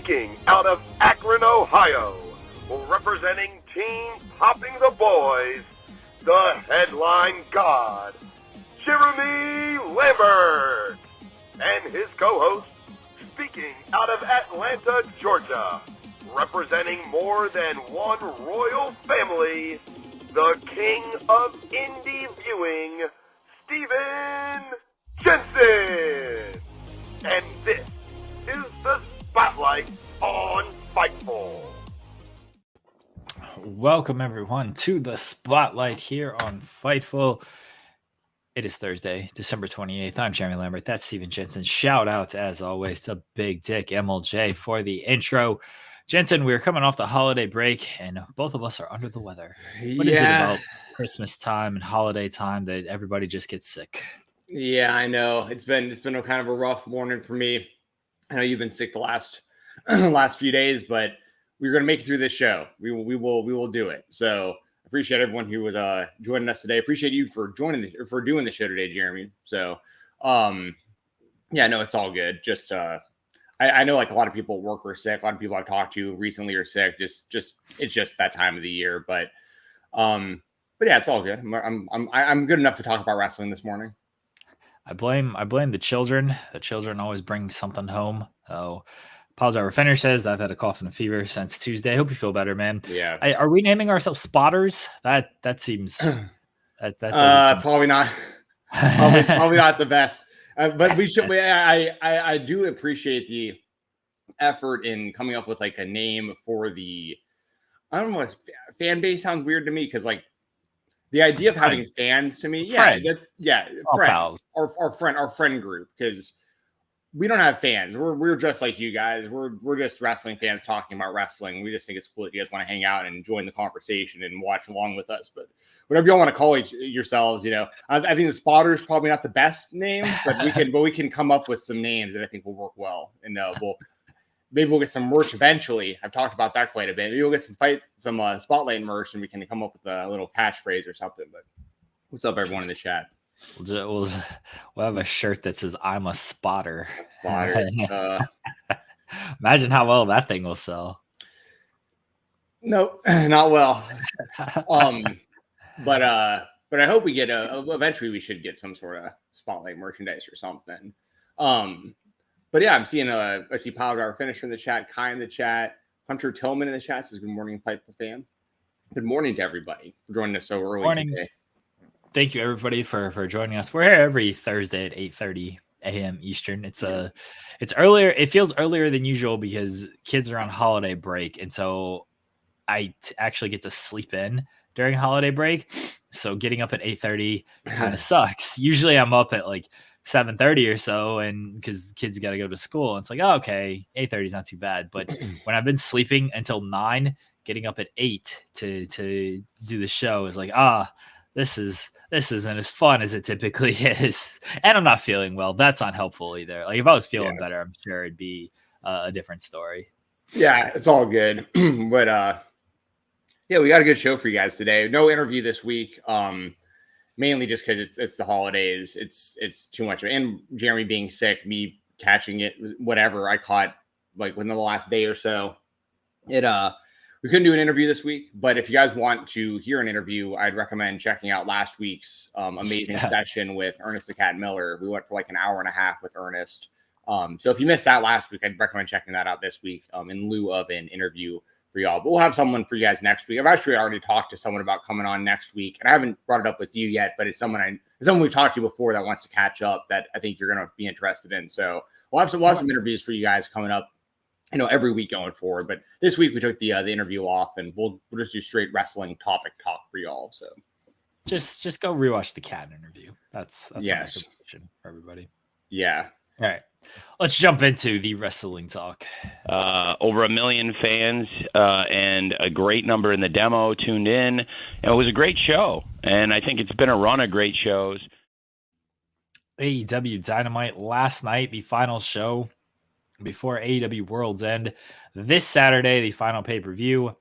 Speaking out of Akron, Ohio, representing Team Popping the Boys, the headline god, Jeremy Lambert, and his co-host, speaking out of Atlanta, Georgia, representing more than one royal family, the king of indie viewing, Stephen Jensen. And this is the Spotlight on Fightful. Welcome everyone to the Spotlight here on Fightful. It is Thursday, December 28th. I'm Jeremy Lambert. That's Stephen Jensen. Shout out, as always, to Big Dick MLJ for the intro. Jensen, we're coming off the holiday break, and both of us are under the weather. What is it about Christmas time and holiday time that everybody just gets sick? Yeah, I know. It's been a kind of a rough morning for me. I know you've been sick the last few days, but we're going to make it through this show. We will do it. So appreciate everyone who was joining us today. Appreciate you for doing the show today, Jeremy. So yeah, no, it's all good. Just I know like a lot of people at work are sick. A lot of people I've talked to recently are sick. Just it's just that time of the year. But yeah, it's all good. I'm good enough to talk about wrestling this morning. I blame the children. The children always bring something home. So Paul Driver Fender says, I've had a cough and a fever since Tuesday. I hope you feel better, man. Yeah. Are we naming ourselves spotters? That seems that doesn't probably not. probably not the best. But we should. I do appreciate the effort in coming up with like a name for the. I don't know. Fan base sounds weird to me because like the idea of having fans to me, friends, our friend group, because we don't have fans. We're just like you guys. We're just wrestling fans talking about wrestling. We just think it's cool if you guys want to hang out and join the conversation and watch along with us. But whatever y'all want to call yourselves, I think the spotters probably not the best name, but we can come up with some names that I think will work well. And maybe we'll get some merch eventually. I've talked about that quite a bit. Maybe we'll get some Spotlight merch, and we can come up with a little catchphrase or something. But what's up, everyone in the chat? We'll have a shirt that says "I'm a spotter." Spotter. Imagine how well that thing will sell. Nope, not well. But I hope we get eventually we should get some sort of Spotlight merchandise or something. But yeah, I'm seeing I see Power Driver Finisher in the chat, Kai in the chat, Hunter Tillman in the chat says good morning, Fightful fan. Good morning to everybody for joining us so early today. Thank you everybody for joining us. We're here every Thursday at 8:30 a.m. Eastern. It's earlier. It feels earlier than usual because kids are on holiday break, and so I actually get to sleep in during holiday break. So getting up at 8:30 kind of sucks. Usually I'm up at like 7:30 or so, and because kids got to go to school, it's like, oh, okay, 8:30 is not too bad. But when I've been sleeping until 9, getting up at 8 to do the show is like, this isn't as fun as it typically is, and I'm not feeling well. That's not helpful either. Like if I was feeling better, I'm sure it'd be a different story. Yeah, it's all good, but yeah, we got a good show for you guys today. No interview this week. Mainly just because it's the holidays. It's too much. And Jeremy being sick, me catching it, whatever I caught like within the last day or so. We couldn't do an interview this week, but if you guys want to hear an interview, I'd recommend checking out last week's amazing session with Ernest the Cat Miller. We went for like an hour and a half with Ernest. So if you missed that last week, I'd recommend checking that out this week in lieu of an interview for y'all. But we'll have someone for you guys next week. I've actually already talked to someone about coming on next week, and I haven't brought it up with you yet, but it's someone we've talked to before that wants to catch up that I think you're going to be interested in. So we'll have some interviews for you guys coming up, every week going forward. But this week we took the interview off, and we'll just do straight wrestling topic talk for y'all. So just go rewatch the cat interview. That's yes for everybody. Yeah. All right. Let's jump into the wrestling talk. Over 1 million fans and a great number in the demo tuned in. And it was a great show, and I think it's been a run of great shows. AEW Dynamite last night, the final show before AEW Worlds End. This Saturday, the final pay-per-view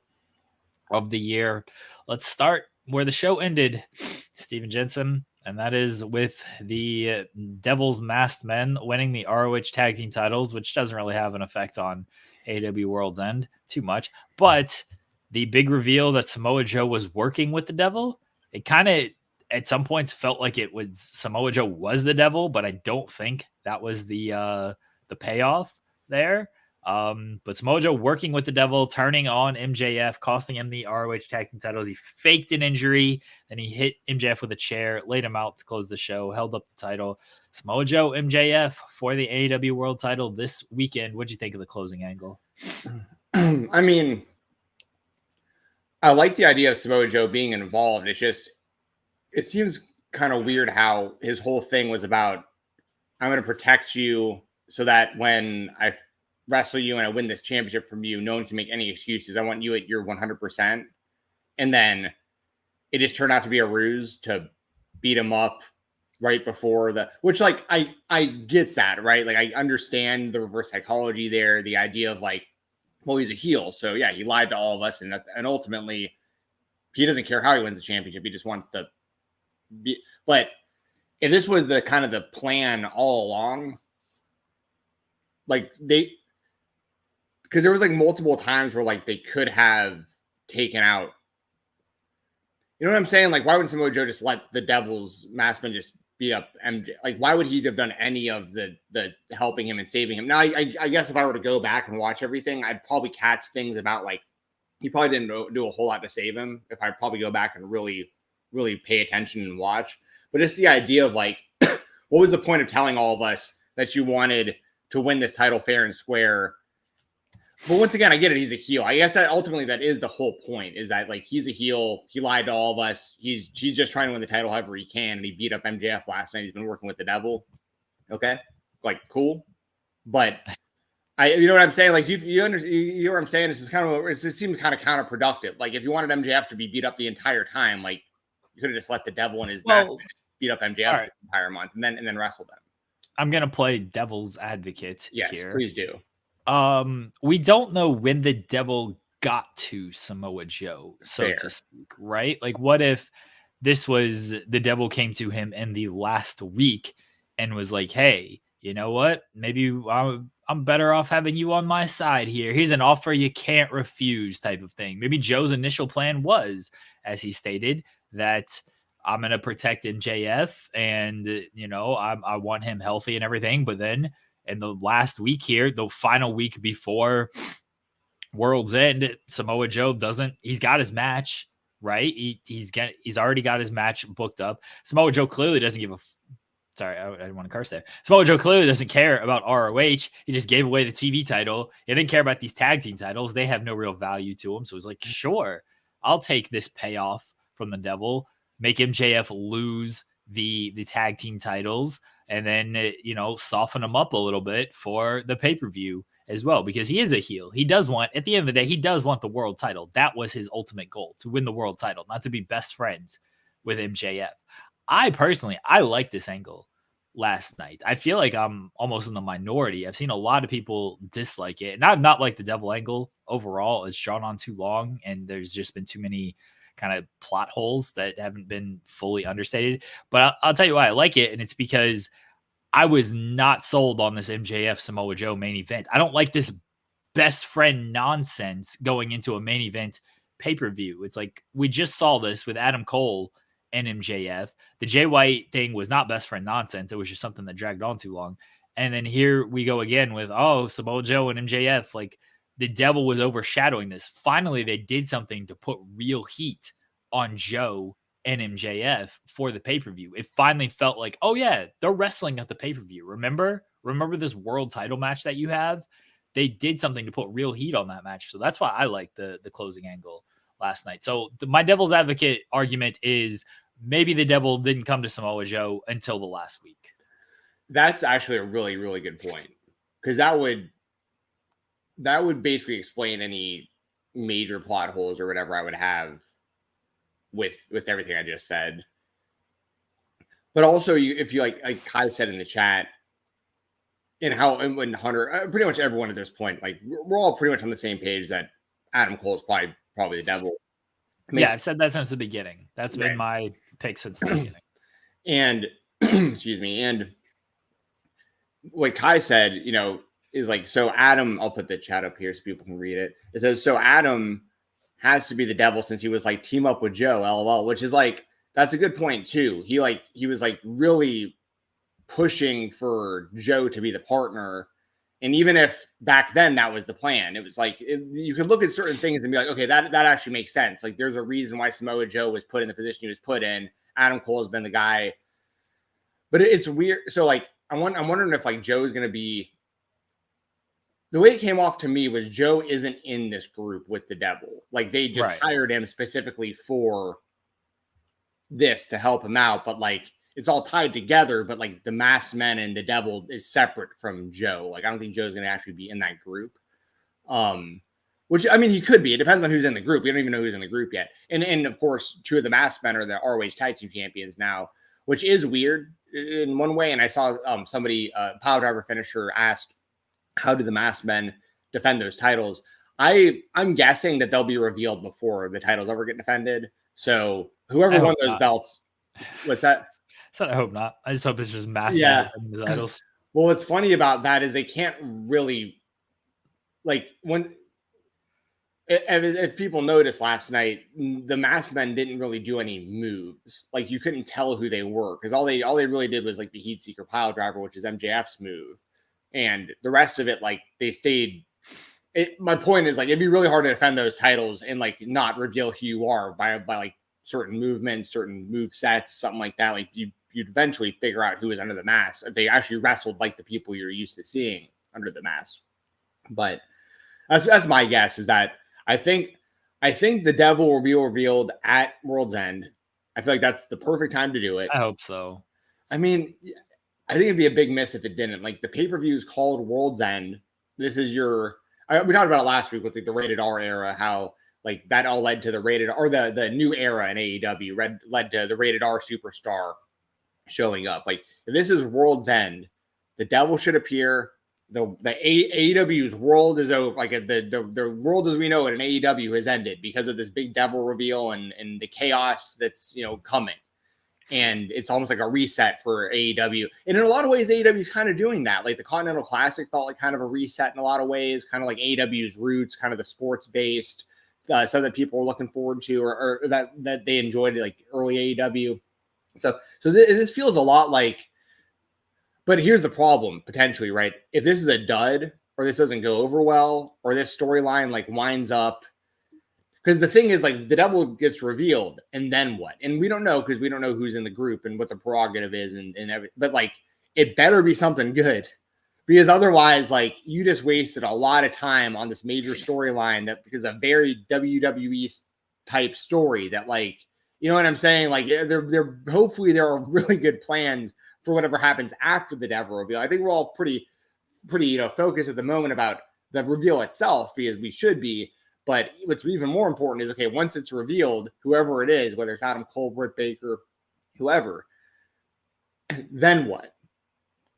of the year. Let's start where the show ended. Stephen Jensen, and that is with the Devil's Masked Men winning the ROH Tag Team titles, which doesn't really have an effect on AEW Worlds End too much. But the big reveal that Samoa Joe was working with the Devil, it kind of at some points felt like it was Samoa Joe was the Devil, but I don't think that was the payoff there. But Samoa Joe working with the Devil, turning on MJF, costing him the ROH Tag Team titles. He faked an injury, then he hit MJF with a chair, laid him out to close the show, held up the title. Samoa Joe, MJF for the AEW World title this weekend. What'd you think of the closing angle? I mean, I like the idea of Samoa Joe being involved. It's just, it seems kind of weird how his whole thing was about, I'm going to protect you so that when I wrestle you and I win this championship from you, no one can make any excuses. I want you at your 100%. And then it just turned out to be a ruse to beat him up right before which like, I get that, right? Like I understand the reverse psychology there, the idea of like, well, he's a heel. So yeah, he lied to all of us. And ultimately he doesn't care how he wins the championship. He just wants to be, but if this was the kind of the plan all along, like because there was like multiple times where like they could have taken out, you know what I'm saying? Like, why wouldn't Samoa Joe just let the Devil's Masked Men just beat up MJ? Like, why would he have done any of the helping him and saving him? Now, I guess if I were to go back and watch everything, I'd probably catch things about like he probably didn't do a whole lot to save him. If I probably go back and really, really pay attention and watch, but it's the idea of like, what was the point of telling all of us that you wanted to win this title fair and square? But once again, I get it. He's a heel. I guess that ultimately that is the whole point, is that like he's a heel. He lied to all of us. He's just trying to win the title however he can. And he beat up MJF last night. He's been working with the Devil. Okay. Like cool. But you know what I'm saying? Like you know what I'm saying? It's just kind of, it just seems kind of counterproductive. Like if you wanted MJF to be beat up the entire time, like you could have just let the Devil and his mask beat up MJF the entire month and then wrestled them. I'm going to play devil's advocate here. Yes, please do. We don't know when the Devil got to Samoa Joe, so to speak, right? Like, what if this was the Devil came to him in the last week and was like, hey, you know what? Maybe I'm better off having you on my side here. Here's an offer you can't refuse type of thing. Maybe Joe's initial plan was, as he stated, that I'm going to protect MJF and, you know, I want him healthy and everything. But then in the last week here, the final week before World's End, Samoa Joe he's got his match, right? He's already got his match booked up. Samoa Joe clearly doesn't give sorry, I didn't want to curse there. Samoa Joe clearly doesn't care about ROH. He just gave away the TV title. He didn't care about these tag team titles. They have no real value to him. So he's like, sure, I'll take this payoff from the Devil, make MJF lose the tag team titles, and then, you know, soften him up a little bit for the pay-per-view as well, because he is a heel. He does want, at the end of the day, he does want the world title. That was his ultimate goal, to win the world title, not to be best friends with MJF. I personally like this angle last night. I feel like I'm almost in the minority. I've seen a lot of people dislike it. And I've not liked the Devil angle overall. It's drawn on too long, and there's just been too many kind of plot holes that haven't been fully understated. But I'll tell you why I like it, and it's because I was not sold on this MJF Samoa Joe main event. I don't like this best friend nonsense going into a main event pay-per-view. It's like we just saw this with Adam Cole and MJF. The Jay White thing was not best friend nonsense. It was just something that dragged on too long. And then here we go again with, Samoa Joe and MJF. Like, the Devil was overshadowing this. Finally, they did something to put real heat on Joe and MJF for the pay-per-view. It finally felt like, oh yeah, they're wrestling at the pay-per-view. Remember this world title match that you have? They did something to put real heat on that match. So that's why I like the closing angle last night. So my devil's advocate argument is maybe the Devil didn't come to Samoa Joe until the last week. That's actually a really, really good point, because that would basically explain any major plot holes or whatever I would have with everything I just said. But also, if you like Kai said in the chat, and when Hunter, pretty much everyone at this point, like we're all pretty much on the same page that Adam Cole is probably the Devil. Yeah, I've said that since the beginning. That's been my pick since the beginning. And excuse me, and what Kai said, is like, so Adam, I'll put the chat up here so people can read it. It says, so Adam has to be the devil since he was like team up with Joe, LOL, which is like, that's a good point too. He was like really pushing for Joe to be the partner. And even if back then that was the plan, it was like, you could look at certain things and be like, okay, that actually makes sense. Like there's a reason why Samoa Joe was put in the position he was put in. Adam Cole has been the guy, but it's weird. So like, I'm wondering if like Joe's going to be, the way it came off to me was Joe isn't in this group with the devil. Like they just hired him specifically for this to help him out. But like, it's all tied together, but like the masked men and the devil is separate from Joe. Like, I don't think Joe's going to actually be in that group. Which, I mean, he could be. It depends on who's in the group. We don't even know who's in the group yet. And of course, two of the masked men are the ROH tag team champions now, which is weird in one way. And I saw somebody, Power Driver Finisher, asked, how do the masked men defend those titles? I'm guessing that they'll be revealed before the titles ever get defended. So whoever won those belts, what's that? So I hope not. I just hope it's just masked men defending the titles. Well, what's funny about that is they can't really, like, if people noticed last night, the masked men didn't really do any moves. Like, you couldn't tell who they were because all they really did was like the Heat Seeker Pile Driver, which is MJF's move, and the rest of it, like, they stayed. My point is, like, it'd be really hard to defend those titles and like not reveal who you are by like certain movements, certain move sets, something like that. Like you'd eventually figure out who is under the mask if they actually wrestled like the people you're used to seeing under the mask. But that's my guess, is that I think the devil will be revealed at World's End. I feel like that's the perfect time to do it. I hope so. I mean, I think it'd be a big miss if it didn't. Like, the pay-per-view is called World's End. This is we talked about it last week with like the rated R era, how like that all led to the rated, or the new era in AEW led to the rated R superstar showing up. Like, if this is World's End, the devil should appear. The AEW's world is over. Like, the world as we know it in AEW has ended because of this big devil reveal and the chaos that's coming. And it's almost like a reset for AEW. And in a lot of ways, AEW is kind of doing that. Like the Continental Classic felt like kind of a reset in a lot of ways, kind of like AEW's roots, kind of the sports-based stuff that people were looking forward to, or that they enjoyed, like early AEW. So this feels a lot like, but here's the problem potentially, right? If this is a dud, or this doesn't go over well, or this storyline like winds up, because the thing is, like, the devil gets revealed, and then what? And we don't know, because we don't know who's in the group and what the prerogative is, and everything. But like, it better be something good, because otherwise, like, you just wasted a lot of time on this major storyline that is a very WWE type story. That, like, you know what I'm saying? Like, they're hopefully there are really good plans for whatever happens after the devil reveal. I think we're all pretty focused at the moment about the reveal itself, because we should be. But what's even more important is, okay, once it's revealed, whoever it is, whether it's Adam Cole, Britt Baker, whoever, then what?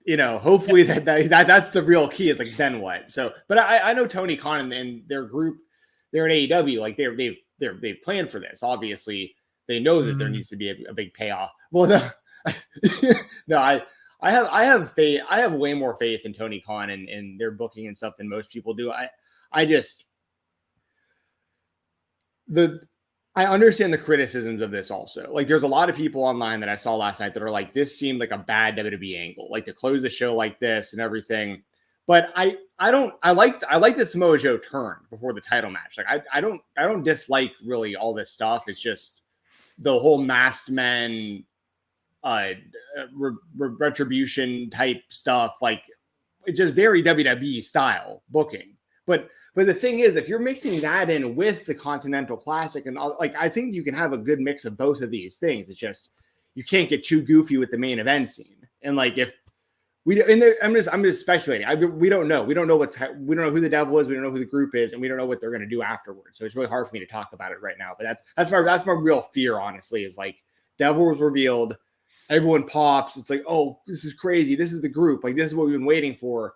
Hopefully that's the real key, is like, then what? So, but I know Tony Khan and their group, they're at AEW, like they've planned for this. Obviously, they know that there needs to be a big payoff. Well, no, I have faith. I have way more faith in Tony Khan and their booking and stuff than most people do. I understand the criticisms of this also. Like, there's a lot of people online that I saw last night that are like, this seemed like a bad WWE angle, like to close the show like this and everything. But I like that Samoa Joe turned before the title match. Like, I don't dislike really all this stuff. It's just the whole masked men retribution type stuff. Like, it's just very WWE style booking. But the thing is, if you're mixing that in with the Continental Classic and all, like, I think you can have a good mix of both of these things. It's just, you can't get too goofy with the main event scene. And like, if I'm just speculating. We don't know. We don't know we don't know who the devil is. We don't know who the group is, and we don't know what they're going to do afterwards. So it's really hard for me to talk about it right now. But that's my real fear, honestly, is like, devil was revealed, everyone pops. It's like, oh, this is crazy. This is the group. Like, this is what we've been waiting for.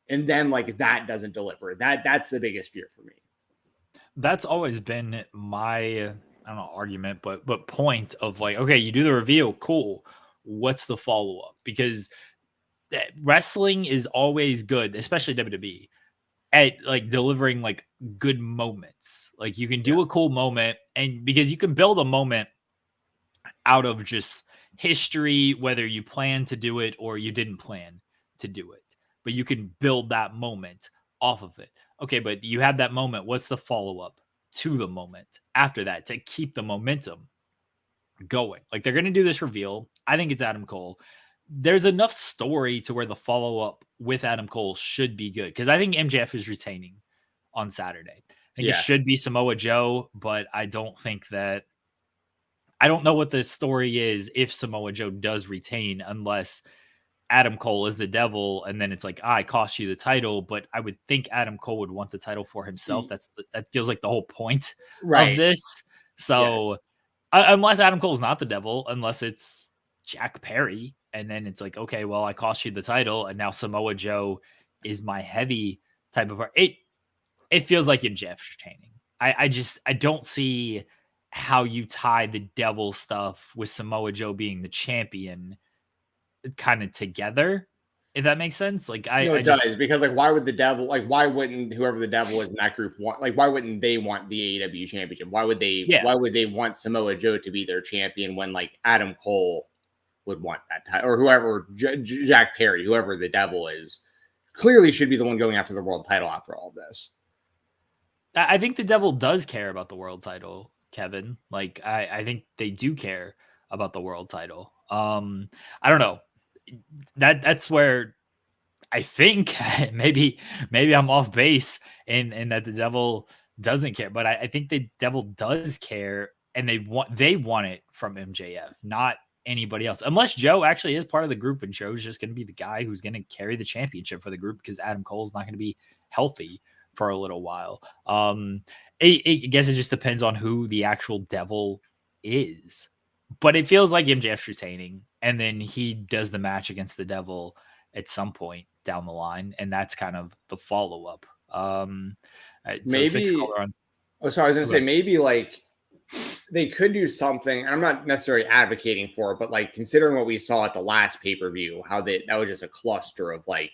And then, like, that doesn't deliver. That's the biggest fear for me. That's always been my, I don't know, argument, but point of like, okay, you do the reveal, cool. what's the follow-up? Because wrestling is always good, especially WWE, at like delivering like good moments. Like you can do a cool moment, and because you can build a moment out of just history, whether you plan to do it or you didn't plan to do it, but you can build that moment off of it. Okay, but you have that moment. What's the follow-up to the moment after that to keep the momentum going? Like they're going to do this reveal. I think it's Adam Cole. There's enough story to where the follow-up with Adam Cole should be good, because I think MJF is retaining on Saturday. I think it should be Samoa Joe, but I don't know what the story is if Samoa Joe does retain, unless Adam Cole is the devil, and then it's like, I cost you the title. But I would think Adam Cole would want the title for himself. That feels like the whole point of this. So unless Adam Cole's not the devil, unless it's Jack Perry, and then it's like, okay, well, I cost you the title, and now Samoa Joe is my heavy type of it. It feels like MJF's retaining. I don't see how you tie the devil stuff with Samoa Joe being the champion kind of together, if that makes sense. Like it does, because like why wouldn't whoever the devil is in that group want, like why wouldn't they want the AEW championship? Why would they want Samoa Joe to be their champion when like Adam Cole would want that title, or whoever, Jack Perry, whoever the devil is, clearly should be the one going after the world title after all of this. I think the devil does care about the world title, Kevin. Like I think they do care about the world title. I don't know. That's where I think maybe I'm off base and that the devil doesn't care, but I think the devil does care, and they want it from MJF, not anybody else, unless Joe actually is part of the group and Joe's just going to be the guy who's going to carry the championship for the group because Adam Cole's not going to be healthy for a little while. I guess it just depends on who the actual devil is, but it feels like MJF's retaining, and then he does the match against the devil at some point down the line, and that's kind of the follow-up. Maybe I was going to say, maybe like they could do something. I'm not necessarily advocating for it, but like considering what we saw at the last pay-per-view, how that was just a cluster of like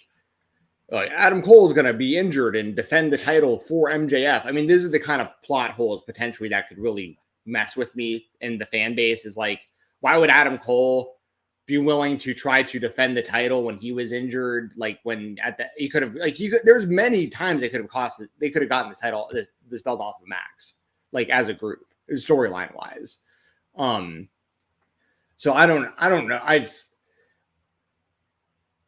Adam Cole is going to be injured and defend the title for MJF. I mean, these are the kind of plot holes potentially that could really mess with me and the fan base. Is like, why would Adam Cole be willing to try to defend the title when he was injured? Like when he could have, there's many times they could have gotten this title, this belt off of Max, like as a group, storyline wise. So I don't know. I don't know.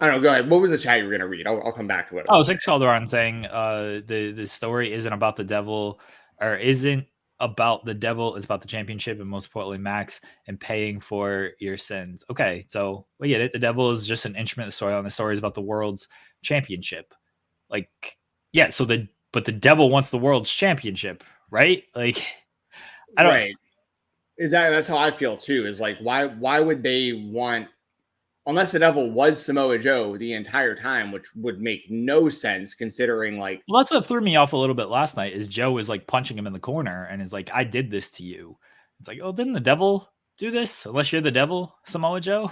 Go ahead. What was the chat you were going to read? I'll come back to it. Oh, Six Calderon saying the story isn't about the devil, or isn't about the devil. It's about the championship, and most importantly, Max and paying for your sins. Okay, so we get it. The devil is just an instrument of the story. The story is about the world's championship. Like, yeah. But the devil wants the world's championship, right? Like, I don't. Right. That's how I feel too. Is like, why would they want? Unless the devil was Samoa Joe the entire time, which would make no sense considering like... Well, that's what threw me off a little bit last night, is Joe is like punching him in the corner and is like, I did this to you. It's like, oh, didn't the devil do this? Unless you're the devil, Samoa Joe.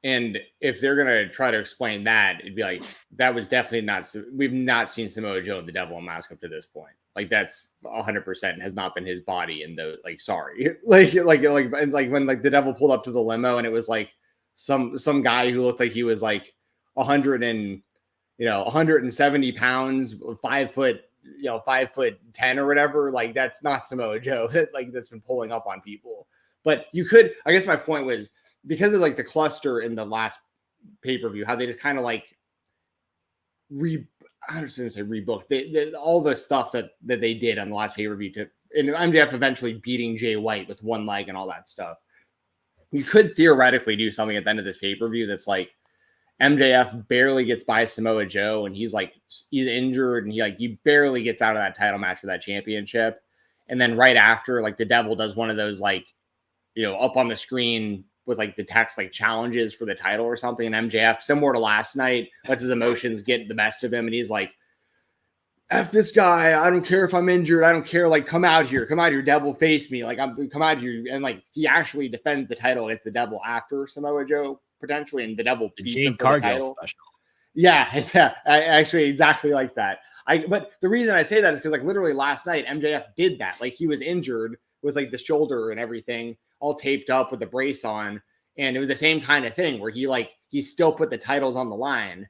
And if they're going to try to explain that, it'd be like, that was definitely not... We've not seen Samoa Joe and the devil in mask up to this point. Like that's 100% has not been his body in the, like, sorry. like when like the devil pulled up to the limo and it was like, some guy who looked like he was like 170 pounds, 5 foot, 5'10" or whatever. Like that's not Samoa Joe that's been pulling up on people. But you could, I guess my point was, because of like the cluster in the last pay-per-view, how they just kind of like I was going to say rebooked all the stuff that they did on the last pay-per-view and MJF eventually beating Jay White with one leg and all that stuff. You could theoretically do something at the end of this pay-per-view that's like MJF barely gets by Samoa Joe and he's injured and he barely gets out of that title match for that championship. And then right after, like the devil does one of those like, up on the screen with like the text like challenges for the title or something. And MJF, similar to last night, lets his emotions get the best of him. And he's like, F this guy. I don't care if I'm injured. I don't care. Like, come out here, devil, face me. Like, come out here. And like, he actually defends the title against the devil after Samoa Joe potentially, and the devil beats him for the title. Special. Yeah, it's actually exactly like that. But the reason I say that is because like literally last night MJF did that. Like, he was injured with like the shoulder and everything, all taped up with the brace on, and it was the same kind of thing where he still put the titles on the line.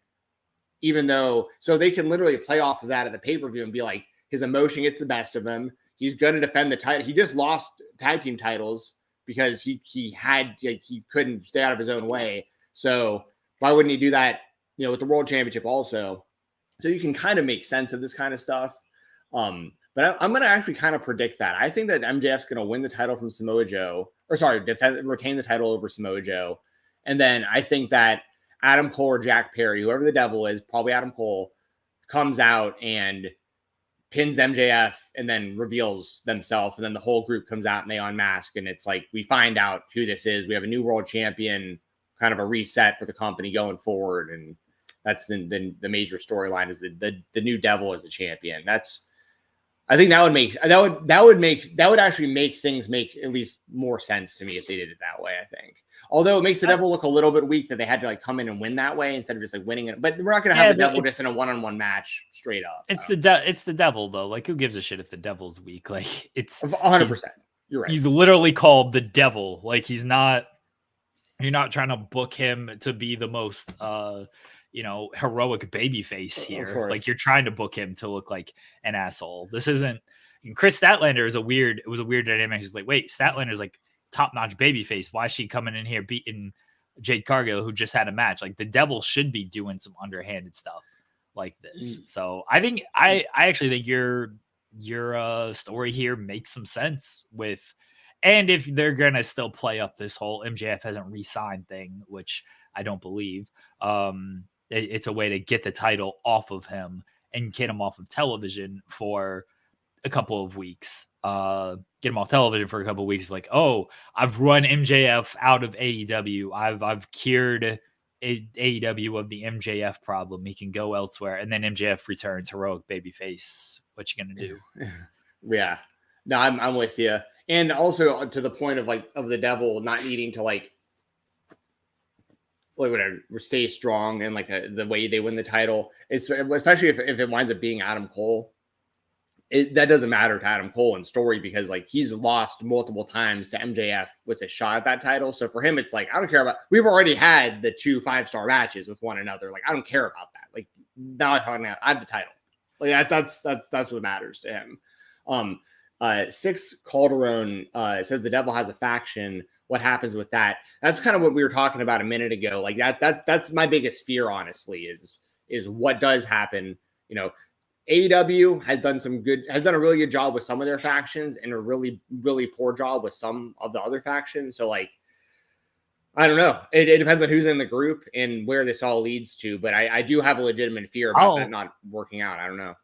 Even though, so they can literally play off of that at the pay-per-view and be like, his emotion gets the best of him. He's going to defend the title. He just lost tag team titles because he couldn't stay out of his own way. So why wouldn't he do that, with the world championship also? So you can kind of make sense of this kind of stuff. But I'm going to actually kind of predict that. I think that MJF's going to win the title from Samoa Joe, retain the title over Samoa Joe. And then I think that Adam Cole or Jack Perry, whoever the devil is, probably Adam Cole, comes out and pins MJF and then reveals themselves. And then the whole group comes out and they unmask. And it's like, we find out who this is. We have a new world champion, kind of a reset for the company going forward. And that's the major storyline is the new devil as the champion. I think that would actually make things make at least more sense to me if they did it that way, I think. Although it makes the devil look a little bit weak that they had to like come in and win that way instead of just like winning it. But we're not going to have the devil just in a one-on-one match straight up. It's the devil though. Like, who gives a shit if the devil's weak? Like, it's 100%. You're right. He's literally called the devil. Like, you're not trying to book him to be the most, heroic baby face here. Like, you're trying to book him to look like an asshole. This isn't. Chris Statlander was a weird dynamic. He's like, wait, Statlander's like top-notch babyface. Why is she coming in here beating Jade Cargill, who just had a match? Like, the devil should be doing some underhanded stuff like this. So I think I actually think your story here makes some sense with, and if they're gonna still play up this whole MJF hasn't re-signed thing, which I don't believe, it's a way to get the title off of him and get him off of television for a couple of weeks. Get him off television for a couple of weeks. Like, oh, I've run MJF out of AEW. I've cured AEW of the MJF problem. He can go elsewhere. And then MJF returns heroic babyface. What you gonna do? Yeah. No, I'm with you. And also to the point of the devil not needing to whatever, stay strong and the way they win the title. It's especially if it winds up being Adam Cole. That doesn't matter to Adam Cole in story because he's lost multiple times to MJF with a shot at that title. So for him, it's like, I don't care about, we've already had the 2 5-star matches with one another. Like, I don't care about that. Like, now I'm talking about, I have the title. Like, that's what matters to him. Six Calderon says the devil has a faction. What happens with that? That's kind of what we were talking about a minute ago. Like that's my biggest fear, honestly, is what does happen. AEW has done a really good job with some of their factions and a really, really poor job with some of the other factions. So I don't know. It depends on who's in the group and where this all leads to. But I do have a legitimate fear about that not working out. I don't know.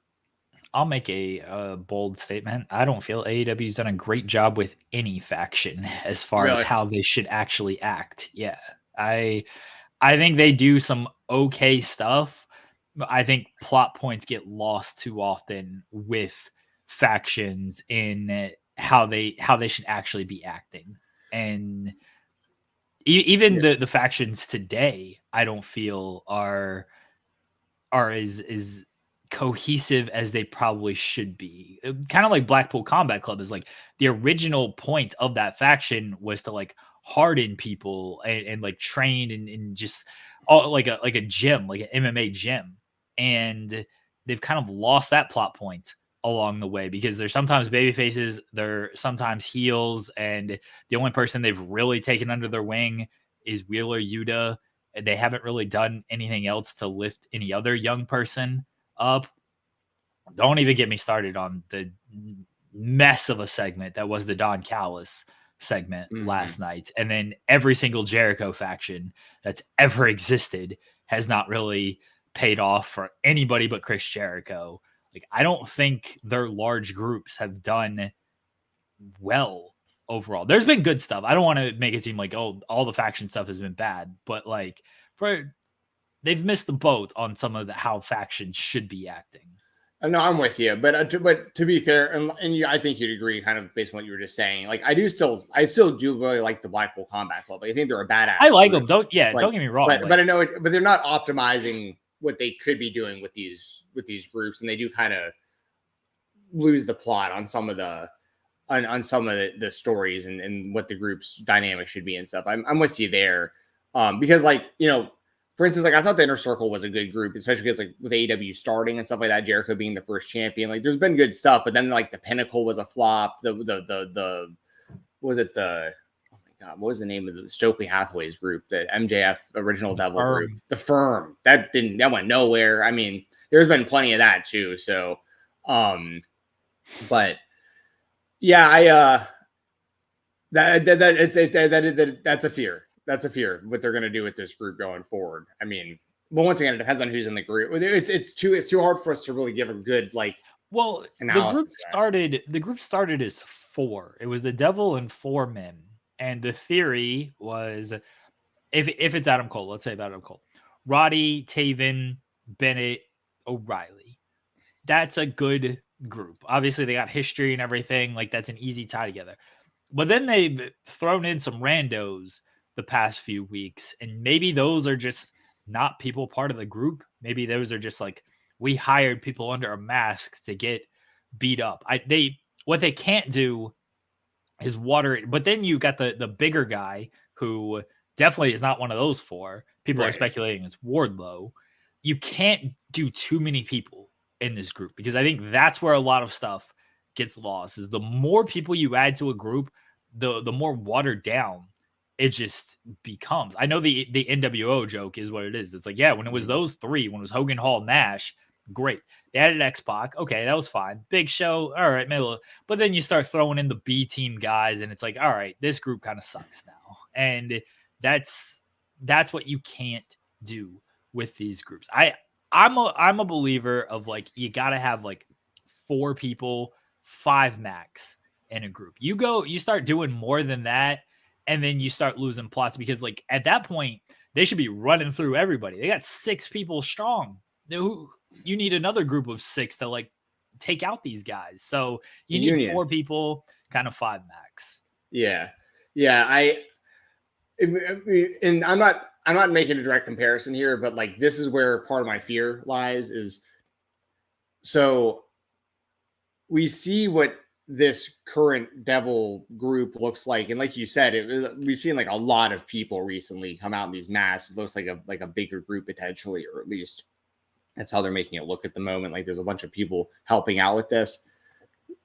I'll make a bold statement. I don't feel AEW's done a great job with any faction as far as how they should actually act. Yeah. I think they do some okay stuff. I think plot points get lost too often with factions in how they should actually be acting. And even the factions today, I don't feel are as cohesive as they probably should be. Kind of like Blackpool Combat Club is like the original point of that faction was to harden people and train and just all like a gym, like an MMA gym. And they've kind of lost that plot point along the way because they're sometimes baby faces, they're sometimes heels, and the only person they've really taken under their wing is Wheeler Yuta. And they haven't really done anything else to lift any other young person up. Don't even get me started on the mess of a segment that was the Don Callis segment last night. And then every single Jericho faction that's ever existed has not really paid off for anybody but Chris Jericho. I don't think their large groups have done well overall. There's been good stuff. I don't want to make it seem like, oh, all the faction stuff has been bad, but they've missed the boat on some of how factions should be acting. No, I'm with you, but to be fair, and I think you'd agree, kind of based on what you were just saying. Like, I still do really like the Blackpool Combat Club. Like, I think they're a badass. I like group. them. Don't get me wrong. But I know but they're not optimizing what they could be doing with these groups, and they do kind of lose the plot on some of the stories and what the group's dynamic should be and stuff. I'm with you there, because like, for instance, like I thought the Inner Circle was a good group, especially because like with AEW starting and stuff like that, Jericho being the first champion, like there's been good stuff, but then like the Pinnacle was a flop. What was it, oh my god, what was the name of the Stokely Hathaway's group, the MJF Original Devil group, the Firm, that went nowhere. I mean, there's been plenty of that too. So, but yeah, that's a fear. That's a fear what they're going to do with this group going forward. I mean, well, once again, it depends on who's in the group. It's too hard for us to really give a good analysis. The group started as 4. It was the Devil and 4 men, and the theory was if it's Adam Cole, let's say about Adam Cole, Roddy, Taven, Bennett, O'Reilly. That's a good group. Obviously, they got history and everything. Like that's an easy tie together. But then they've thrown in some randos the past few weeks, and maybe those are just not people part of the group. Maybe those are just like, we hired people under a mask to get beat up. What they can't do is water it. But then you got the bigger guy who definitely is not one of those 4. People are speculating it's Wardlow. You can't do too many people in this group, because I think that's where a lot of stuff gets lost, is the more people you add to a group, the more watered down it just becomes. I know the NWO joke is what it is. It's like, yeah, when it was those 3, when it was Hogan, Hall, Nash, great. They added X-Pac. Okay, that was fine. Big Show. All right, maybe. But then you start throwing in the B team guys, and it's like, all right, this group kind of sucks now. And that's what you can't do with these groups. I'm a believer of like, you got to have like 4 people, 5 max in a group. You start doing more than that, and then you start losing plots, because like at that point they should be running through everybody. They got 6 people strong. You need another group of 6 to like take out these guys. So you need 4 people, kind of 5 max. Yeah. And I'm not making a direct comparison here, but like this is where part of my fear lies, is so we see what this current Devil group looks like, and like you said, we've seen like a lot of people recently come out in these masks. It looks like a bigger group potentially, or at least that's how they're making it look at the moment. Like there's a bunch of people helping out with this.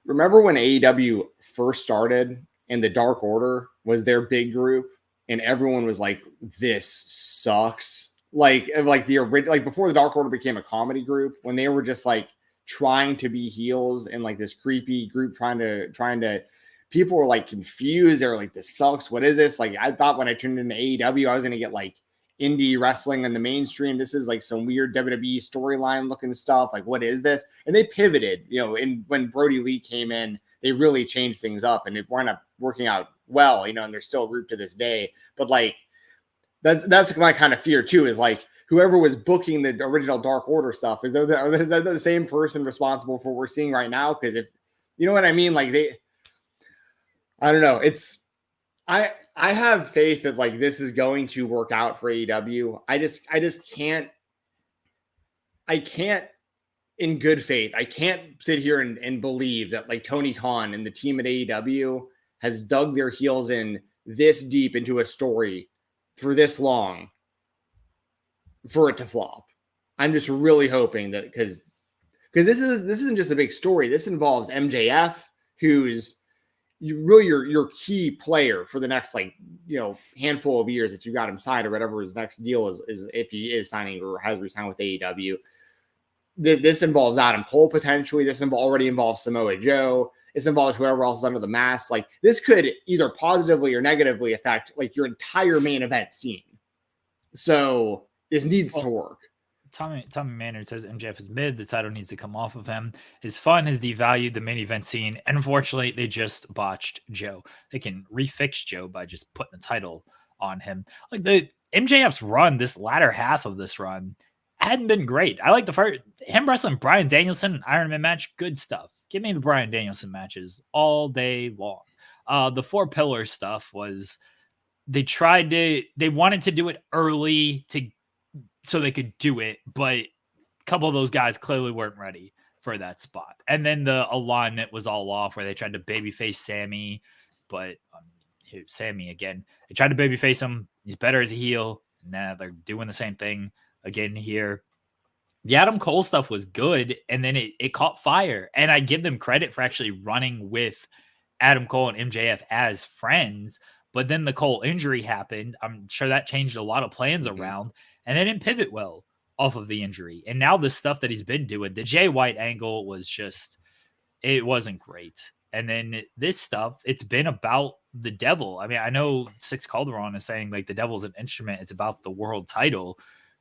Remember when AEW first started and the Dark Order was their big group, and everyone was like, "This sucks." Like before the Dark Order became a comedy group, when they were just like trying to be heels and like this creepy group trying to people were like confused. They were like, "This sucks. What is this?" Like I thought when I turned into AEW, I was gonna get like indie wrestling in the mainstream. This is like some weird WWE storyline looking stuff. Like, what is this? And they pivoted, and when Brody Lee came in, they really changed things up, and it wound up working out well, and they're still a group to this day. But like that's my kind of fear too, is like whoever was booking the original Dark Order stuff, is that the same person responsible for what we're seeing right now? Because if you know what I mean, like I don't know. I have faith that like this is going to work out for AEW. I just can't in good faith. I can't sit here and believe that like Tony Khan and the team at AEW has dug their heels in this deep into a story for this long for it to flop. I'm just really hoping that because this isn't just a big story. This involves MJF, who's your key player for the next handful of years that you got him signed, or whatever his next deal is if he is signing or has re-signed with AEW. This involves Adam Cole potentially. This already involves Samoa Joe. This involves whoever else is under the mask. Like this could either positively or negatively affect like your entire main event scene. So this needs to work. Tommy Maynard says MJF is mid. The title needs to come off of him. His fun has devalued the main event scene. And unfortunately, they just botched Joe. They can refix Joe by just putting the title on him. Like the MJF's run, this latter half of this run, hadn't been great. I like the first him wrestling Bryan Danielson Iron Man match. Good stuff. Give me the Bryan Danielson matches all day long. The 4 Pillars stuff was they wanted to do it early so they could do it, but a couple of those guys clearly weren't ready for that spot. And then the alignment was all off where they tried to babyface Sammy, but Sammy again, they tried to babyface him. He's better as a heel. Nah, they're doing the same thing again here. The Adam Cole stuff was good, and then it caught fire. And I give them credit for actually running with Adam Cole and MJF as friends. But then the Cole injury happened. I'm sure that changed a lot of plans around, and they didn't pivot well off of the injury. And now the stuff that he's been doing, the Jay White angle was just, it wasn't great. And then this stuff, it's been about the devil. I mean, I know Six Calderon is saying like the devil's an instrument. It's about the world title.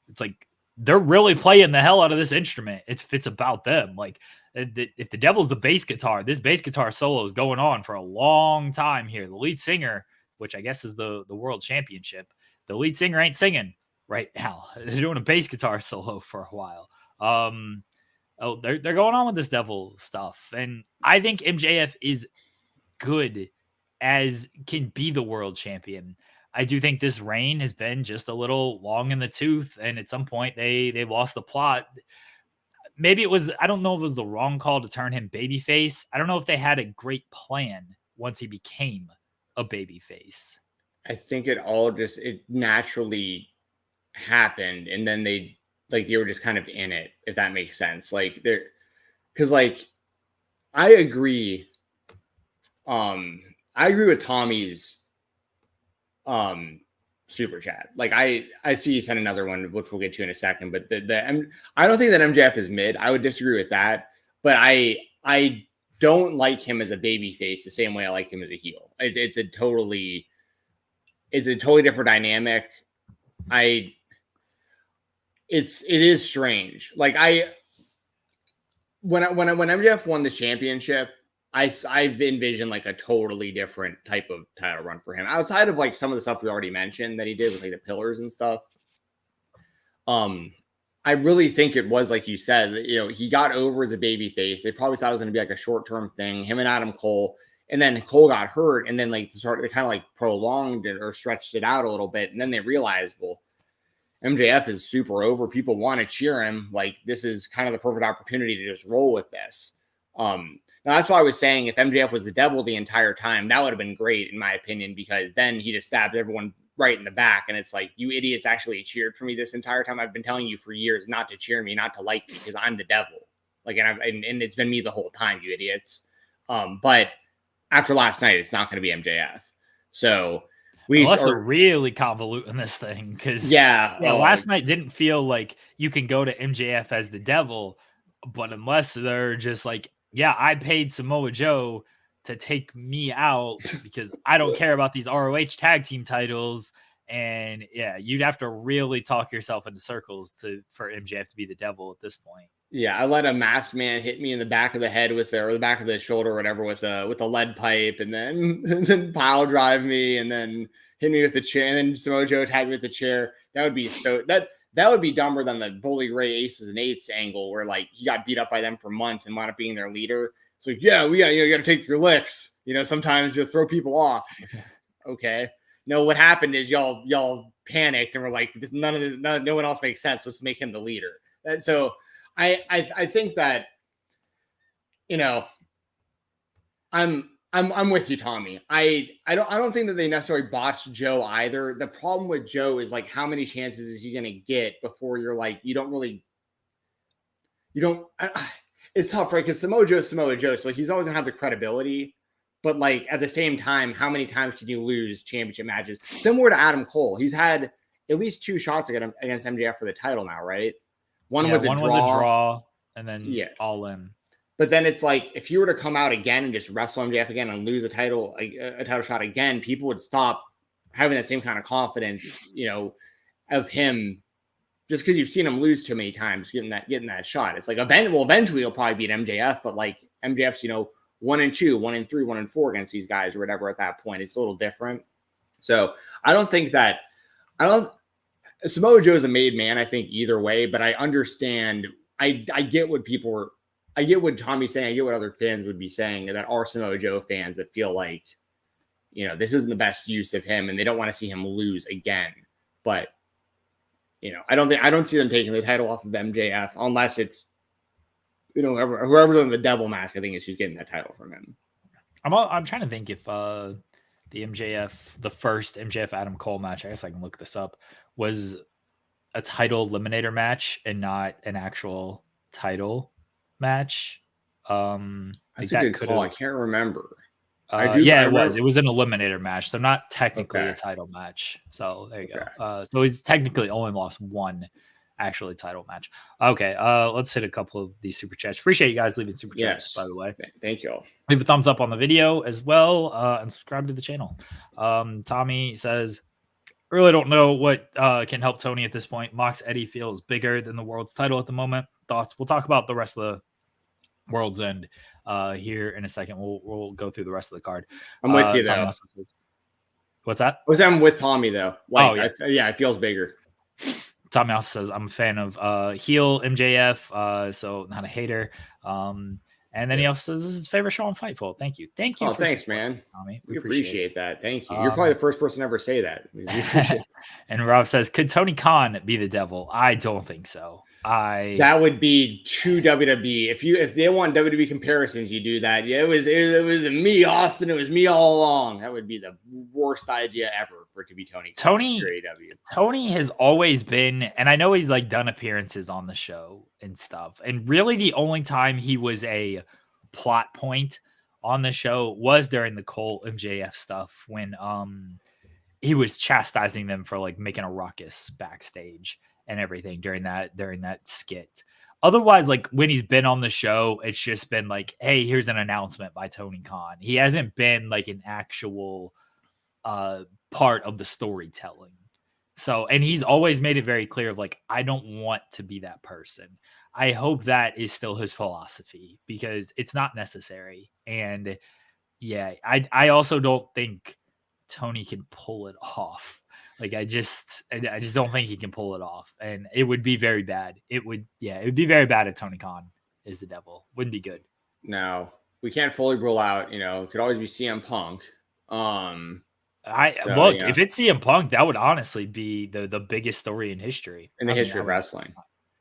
It's like, they're really playing the hell out of this instrument. It's about them. Like if the devil's the bass guitar, this bass guitar solo is going on for a long time here. The lead singer, which I guess is the world championship, the lead singer ain't singing right now. They're doing a bass guitar solo for a while. They're going on with this devil stuff. And I think MJF is good as can be the world champion. I do think this reign has been just a little long in the tooth, and at some point they lost the plot. Maybe it was, I don't know if it was the wrong call to turn him babyface. I don't know if they had a great plan once he became a babyface. I think it naturally happened, and then they were just kind of in it, if that makes sense. Like because I agree. I agree with Tommy's super chat. Like I see you sent another one, which we'll get to in a second, but I don't think that MJF is mid. I would disagree with that, but I don't like him as a baby face the same way I like him as a heel. It's a totally different dynamic. It is strange. Like when MJF won this championship, I've envisioned like a totally different type of title run for him outside of like some of the stuff we already mentioned that he did with like the pillars and stuff. I really think it was, like you said, he got over as a baby face. They probably thought it was going to be like a short-term thing, him and Adam Cole. And then Cole got hurt, and then they kind of like prolonged it or stretched it out a little bit. And then they realized, well, MJF is super over. People want to cheer him. Like, this is kind of the perfect opportunity to just roll with this. Now, that's why I was saying if MJF was the devil the entire time, that would have been great, in my opinion, because then he just stabbed everyone right in the back. And it's like, you idiots actually cheered for me this entire time. I've been telling you for years not to cheer me, not to like me, because I'm the devil. Like, and it's been me the whole time, you idiots. But after last night, it's not going to be MJF. So unless they're really convoluting this thing, because last night didn't feel like you can go to MJF as the devil, but unless they're just like, yeah, I paid Samoa Joe to take me out because I don't care about these ROH tag team titles. And yeah, you'd have to really talk yourself into circles for MJF to be the devil at this point. Yeah, I let a masked man hit me in the back of the head or the back of the shoulder or whatever with a lead pipe, and then pile drive me, and then hit me with the chair, and then Samoa Joe tagged me with the chair. That would be that would be dumber than the Bully Ray Aces and Eights angle where like he got beat up by them for months and wound up being their leader. So yeah, you got to take your licks. Sometimes you throw people off. Okay. No, what happened is y'all panicked and were like, no one else makes sense. Let's make him the leader. And so I think that, I'm with you, Tommy. I don't think that they necessarily botched Joe either. The problem with Joe is like, how many chances is he going to get before you're like, it's tough, right? Because Samoa Joe, so he's always gonna have the credibility, but like at the same time, how many times can you lose championship matches? Similar to Adam Cole, he's had at least 2 shots against MJF for the title now, right? One was a draw, and then all in. But then it's like, if you were to come out again and just wrestle MJF again and lose a title shot again, people would stop having that same kind of confidence, of him, just because you've seen him lose too many times getting that shot. It's like, eventually he'll probably beat MJF, but like MJF's, 1-2, 1-3, 1-4 against these guys or whatever at that point. It's a little different. So I don't think that, Samoa Joe's a made man, I think, either way, but I understand. I get what I get what Tommy's saying. I get what other fans would be saying that are Samoa Joe fans that feel like, this isn't the best use of him and they don't want to see him lose again. But, I don't see them taking the title off of MJF unless it's, whoever's on the devil mask, I think is who's getting that title from him. I'm trying to think if the first MJF Adam Cole match, I guess I can look this up, was a title eliminator match and not an actual title match. That's a good call. I can't remember. It was. It was an eliminator match, so not technically a title match. So there you go. So he's technically only lost one actually title match. Okay, let's hit a couple of these super chats. Appreciate you guys leaving super chats, by the way. Thank you all. Leave a thumbs up on the video as well, and subscribe to the channel. Tommy says, really don't know what can help Tony at this point. Mox Eddie feels bigger than the world's title at the moment. Thoughts? We'll talk about the rest of the World's End here in a second. We'll go through the rest of the card. I'm with you though. What's that? I'm with Tommy though. It feels bigger. Tommy also says I'm a fan of heel MJF, so not a hater. And then he also says this is his favorite show on Fightful. Thank you. Oh, thanks, man. Tommy. We appreciate that. Thank you. You're probably the first person to ever say that. And Rob says, could Tony Khan be the devil? I don't think so. That would be too WWE. If they want WWE comparisons, you do that. Yeah, it was me, Austin. It was me all along. That would be the worst idea ever for it to be Tony. Tony has always been, and I know he's like done appearances on the show and stuff. And really, the only time he was a plot point on the show was during the Cole MJF stuff when he was chastising them for like making a ruckus backstage and everything during that skit. Otherwise, like when he's been on the show, it's just been like, hey, here's an announcement by Tony Khan. He hasn't been like an actual part of the storytelling. So, and he's always made it very clear of like, I don't want to be that person. I hope that is still his philosophy because it's not necessary. And yeah, I also don't think Tony can pull it off. Like I just don't think he can pull it off, and it would be very bad. It would be very bad if Tony Khan is the devil. Wouldn't be good. No, we can't fully rule out. It could always be CM Punk. If it's CM Punk, that would honestly be the biggest story in history of wrestling.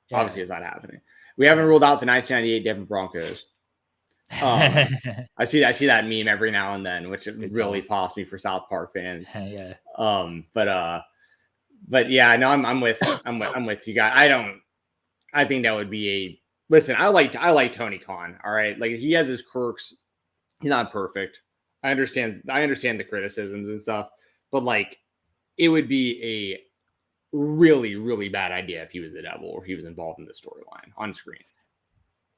Yeah. Obviously, it's not happening. We haven't ruled out the 1998 Denver Broncos. I see that meme every now and then, which really pops me for South Park fans. Yeah. But yeah, no, I'm with you guys. I think that would be listen. I like Tony Khan. All right. Like he has his quirks. He's not perfect. I understand the criticisms and stuff, but like it would be a really, really bad idea if he was the devil or he was involved in the storyline on screen.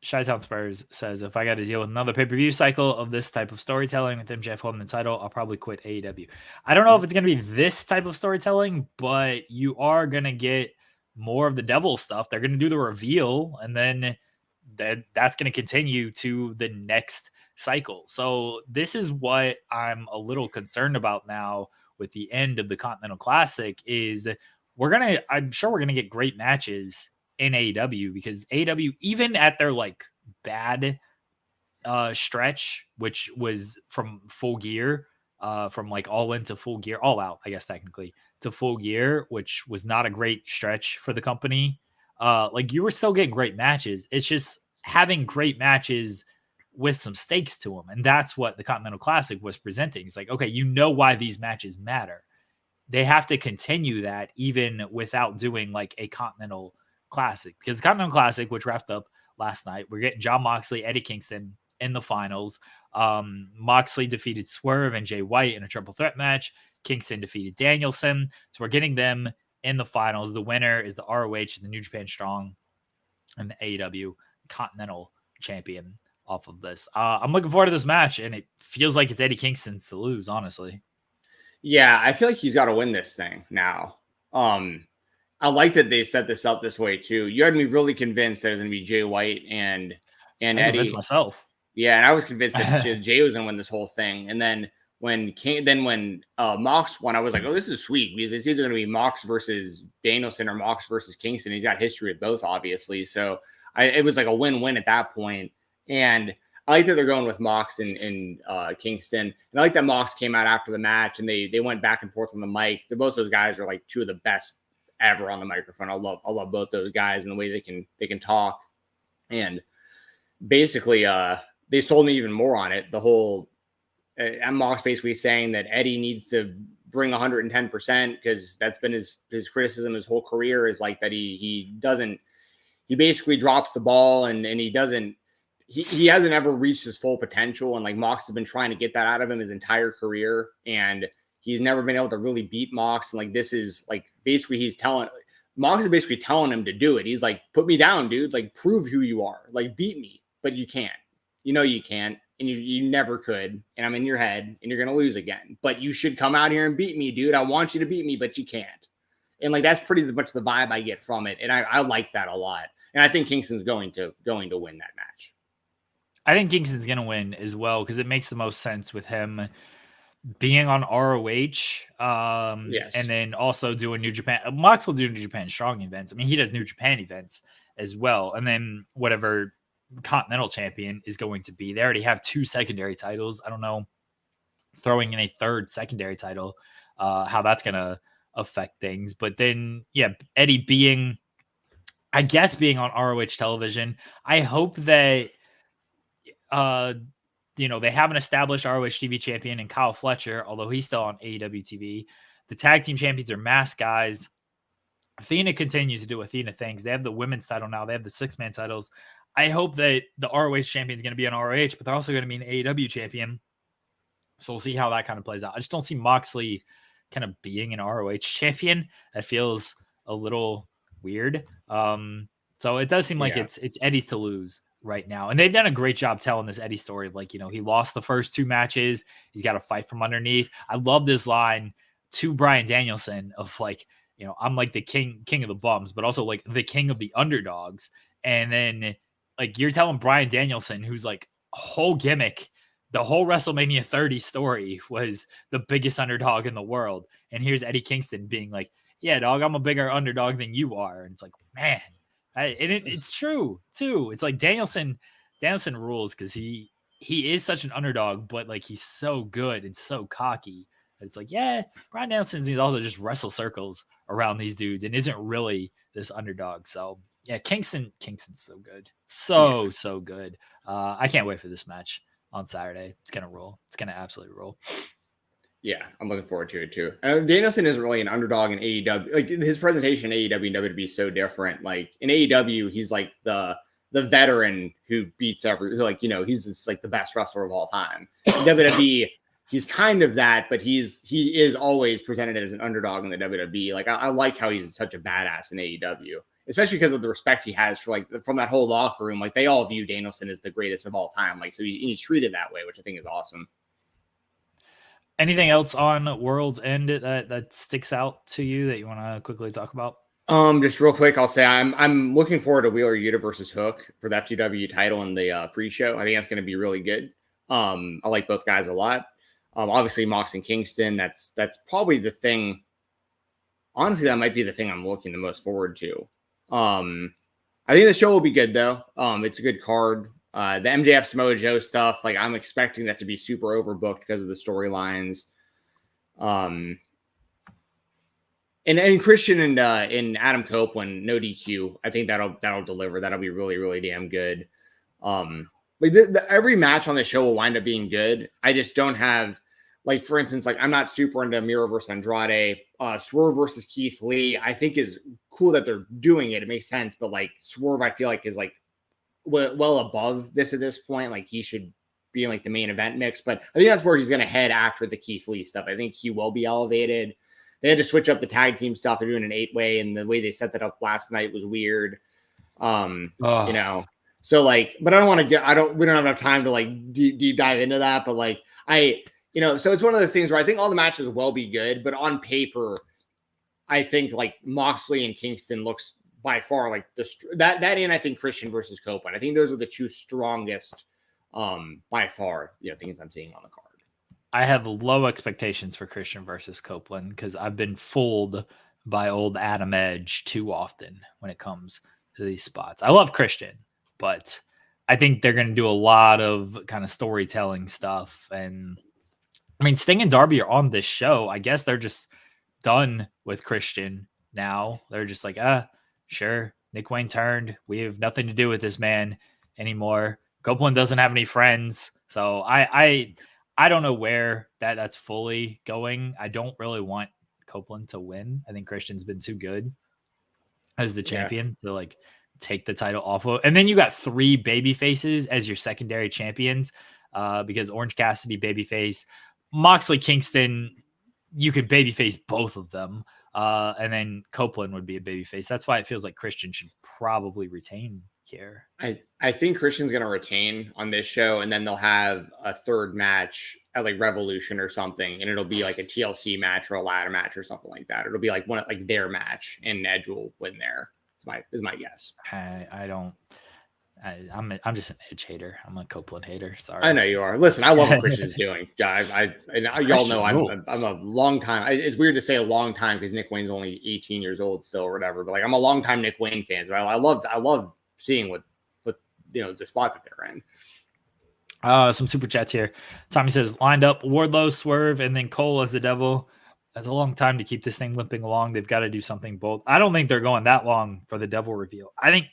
Chi-Town Spurs says, if I got to deal with another pay-per-view cycle of this type of storytelling with MJF holding the title, I'll probably quit AEW. I don't know if it's going to be this type of storytelling, but you are going to get more of the devil stuff. They're going to do the reveal, and then that's going to continue to the next cycle. So this is what I'm a little concerned about now with the end of the Continental Classic is I'm sure we're going to get great matches in AEW because AEW, even at their like bad stretch, which was from Full Gear, from like All In to Full Gear, All Out, I guess technically, to Full Gear, which was not a great stretch for the company. Like you were still getting great matches. It's just having great matches with some stakes to them. And that's what the Continental Classic was presenting. It's like, okay, you know why these matches matter. They have to continue that even without doing like a Continental Classic, because the Continental Classic, which wrapped up last night, we're getting Jon Moxley, Eddie Kingston in the finals. Moxley defeated Swerve and Jay White in a triple threat match. Kingston defeated Danielson. So we're getting them in the finals. The winner is the ROH, the New Japan Strong, and the AEW Continental Champion off of this. I'm looking forward to this match, and it feels like it's Eddie Kingston's to lose, honestly. Yeah, I feel like he's got to win this thing now. I like that they set this up this way too. You had me really convinced that it was going to be Jay White and Eddie. Myself. Yeah, and I was convinced that Jay was going to win this whole thing. And then when Mox won, I was like, oh, this is sweet because it's either going to be Mox versus Danielson or Mox versus Kingston. He's got history with both, obviously. So it was like a win-win at that point. And I like that they're going with Mox and Kingston. And I like that Mox came out after the match and they went back and forth on the mic. Both those guys are like two of the best ever on the microphone. I love both those guys and the way they can talk. And basically, they sold me even more on it. The whole Mox basically saying that Eddie needs to bring 110% because that's been his criticism his whole career is like that he basically drops the ball and he hasn't ever reached his full potential. And like Mox has been trying to get that out of him his entire career. And he's never been able to really beat Mox. And like, this is like, basically Mox is basically telling him to do it. He's like, put me down, dude. Like, prove who you are. Like, beat me, but you can't. You know you can't, and you never could, and I'm in your head, and you're going to lose again. But you should come out here and beat me, dude. I want you to beat me, but you can't. And, like, that's pretty much the vibe I get from it, and I like that a lot. And I think Kingston's going to win that match. I think Kingston's going to win as well because it makes the most sense with him being on ROH Yes. and then also doing New Japan. Mox will do New Japan Strong events. I mean, he does New Japan events as well. And then whatever Continental Champion is going to be. They already have 2 secondary titles. I don't know, throwing in a 3rd secondary title, how that's going to affect things. But then, yeah, Eddie being on ROH television, I hope that, they have an established ROH TV champion in Kyle Fletcher, although he's still on AEW TV. The tag team champions are masked guys. Athena continues to do Athena things. They have the women's title now. They have the 6-man titles. I hope that the ROH champion is going to be on ROH, but they're also going to be an AEW champion. So we'll see how that kind of plays out. I just don't see Moxley kind of being an ROH champion. That feels a little weird. So it does seem like it's Eddie's to lose right now. And they've done a great job telling this Eddie story of like, he lost the first 2 matches. He's got to fight from underneath. I love this line to Bryan Danielson of like, I'm like the king of the bums, but also like the king of the underdogs. And then like you're telling Bryan Danielson, who's like whole gimmick, the whole WrestleMania 30 story was the biggest underdog in the world. And here's Eddie Kingston being like, yeah, dog, I'm a bigger underdog than you are. And it's like, man, it's true too. It's like Danielson rules because he is such an underdog, but like he's so good and so cocky. It's like, yeah, Bryan Danielson's also just wrestle circles around these dudes and isn't really this underdog. So yeah, Kingston's so good. So good. I can't wait for this match on Saturday. It's going to roll. It's going to absolutely roll. Yeah, I'm looking forward to it too. Danielson isn't really an underdog in AEW. Like his presentation in AEW and WWE is so different. Like in AEW, he's like the veteran who beats he's just like the best wrestler of all time. In WWE, he's kind of that, but he is always presented as an underdog in the WWE. Like I like how he's such a badass in AEW, especially because of the respect he has for like from that whole locker room. Like they all view Danielson as the greatest of all time. Like so he's treated that way, which I think is awesome. Anything else on World's End that sticks out to you that you want to quickly talk about? Just real quick, I'll say I'm looking forward to Wheeler Yuta versus Hook for the FTW title in the pre-show. I think that's going to be really good. I like both guys a lot. Obviously, Mox and Kingston. That's probably the thing. Honestly, that might be the thing I'm looking the most forward to. I think the show will be good though. It's a good card. The MJF Samoa Joe stuff, like I'm expecting that to be super overbooked because of the storylines. And Christian and Adam Copeland, no DQ. I think that'll deliver. That'll be really, really damn good. Every match on the show will wind up being good. I just don't have, like, for instance, like I'm not super into Miro versus Andrade. Swerve versus Keith Lee, I think is cool that they're doing it. It makes sense, but like Swerve, I feel like is like well above this at this point. Like he should be in like the main event mix, but I think that's where he's going to head after the Keith Lee stuff. I think he will be elevated. They had to switch up the tag team stuff. They're doing an 8-way, and the way they set that up last night was weird. So like, but I don't want to we don't have enough time to like deep dive into that, but like so it's one of those things where I think all the matches will be good, but on paper, I think like Moxley and Kingston looks by far like that and I think Christian versus Copeland. I think those are the two strongest by far, things I'm seeing on the card. I have low expectations for Christian versus Copeland because I've been fooled by old Adam Edge too often when it comes to these spots. I love Christian, but I think they're going to do a lot of kind of storytelling stuff. And I mean, Sting and Darby are on this show. I guess they're just done with Christian now. They're just like, sure, Nick Wayne turned. We have nothing to do with this man anymore. Copeland doesn't have any friends. So I don't know where that's fully going. I don't really want Copeland to win. I think Christian's been too good as the champion to like take the title off of. And then you got 3 baby faces as your secondary champions because Orange Cassidy babyface, Moxley, Kingston, you could babyface both of them. And then Copeland would be a babyface. That's why it feels like Christian should probably retain here. I think Christian's going to retain on this show, and then they'll have a third match at like Revolution or something, and it'll be like a TLC match or a ladder match or something like that. It'll be like their match, and Edge will win there. Is my guess. I'm just an Edge hater. I'm a Copeland hater. Sorry. I know you are. Listen, I love what Christian's doing. Yeah, y'all know I'm a long time. It's weird to say a long time because Nick Wayne's only 18 years old still or whatever. But like I'm a long time Nick Wayne fan. So I love seeing what the spot that they're in. Some super chats here. Tommy says lined up Wardlow, Swerve, and then Cole as the devil. That's a long time to keep this thing limping along. They've got to do something bold. I don't think they're going that long for the devil reveal. I think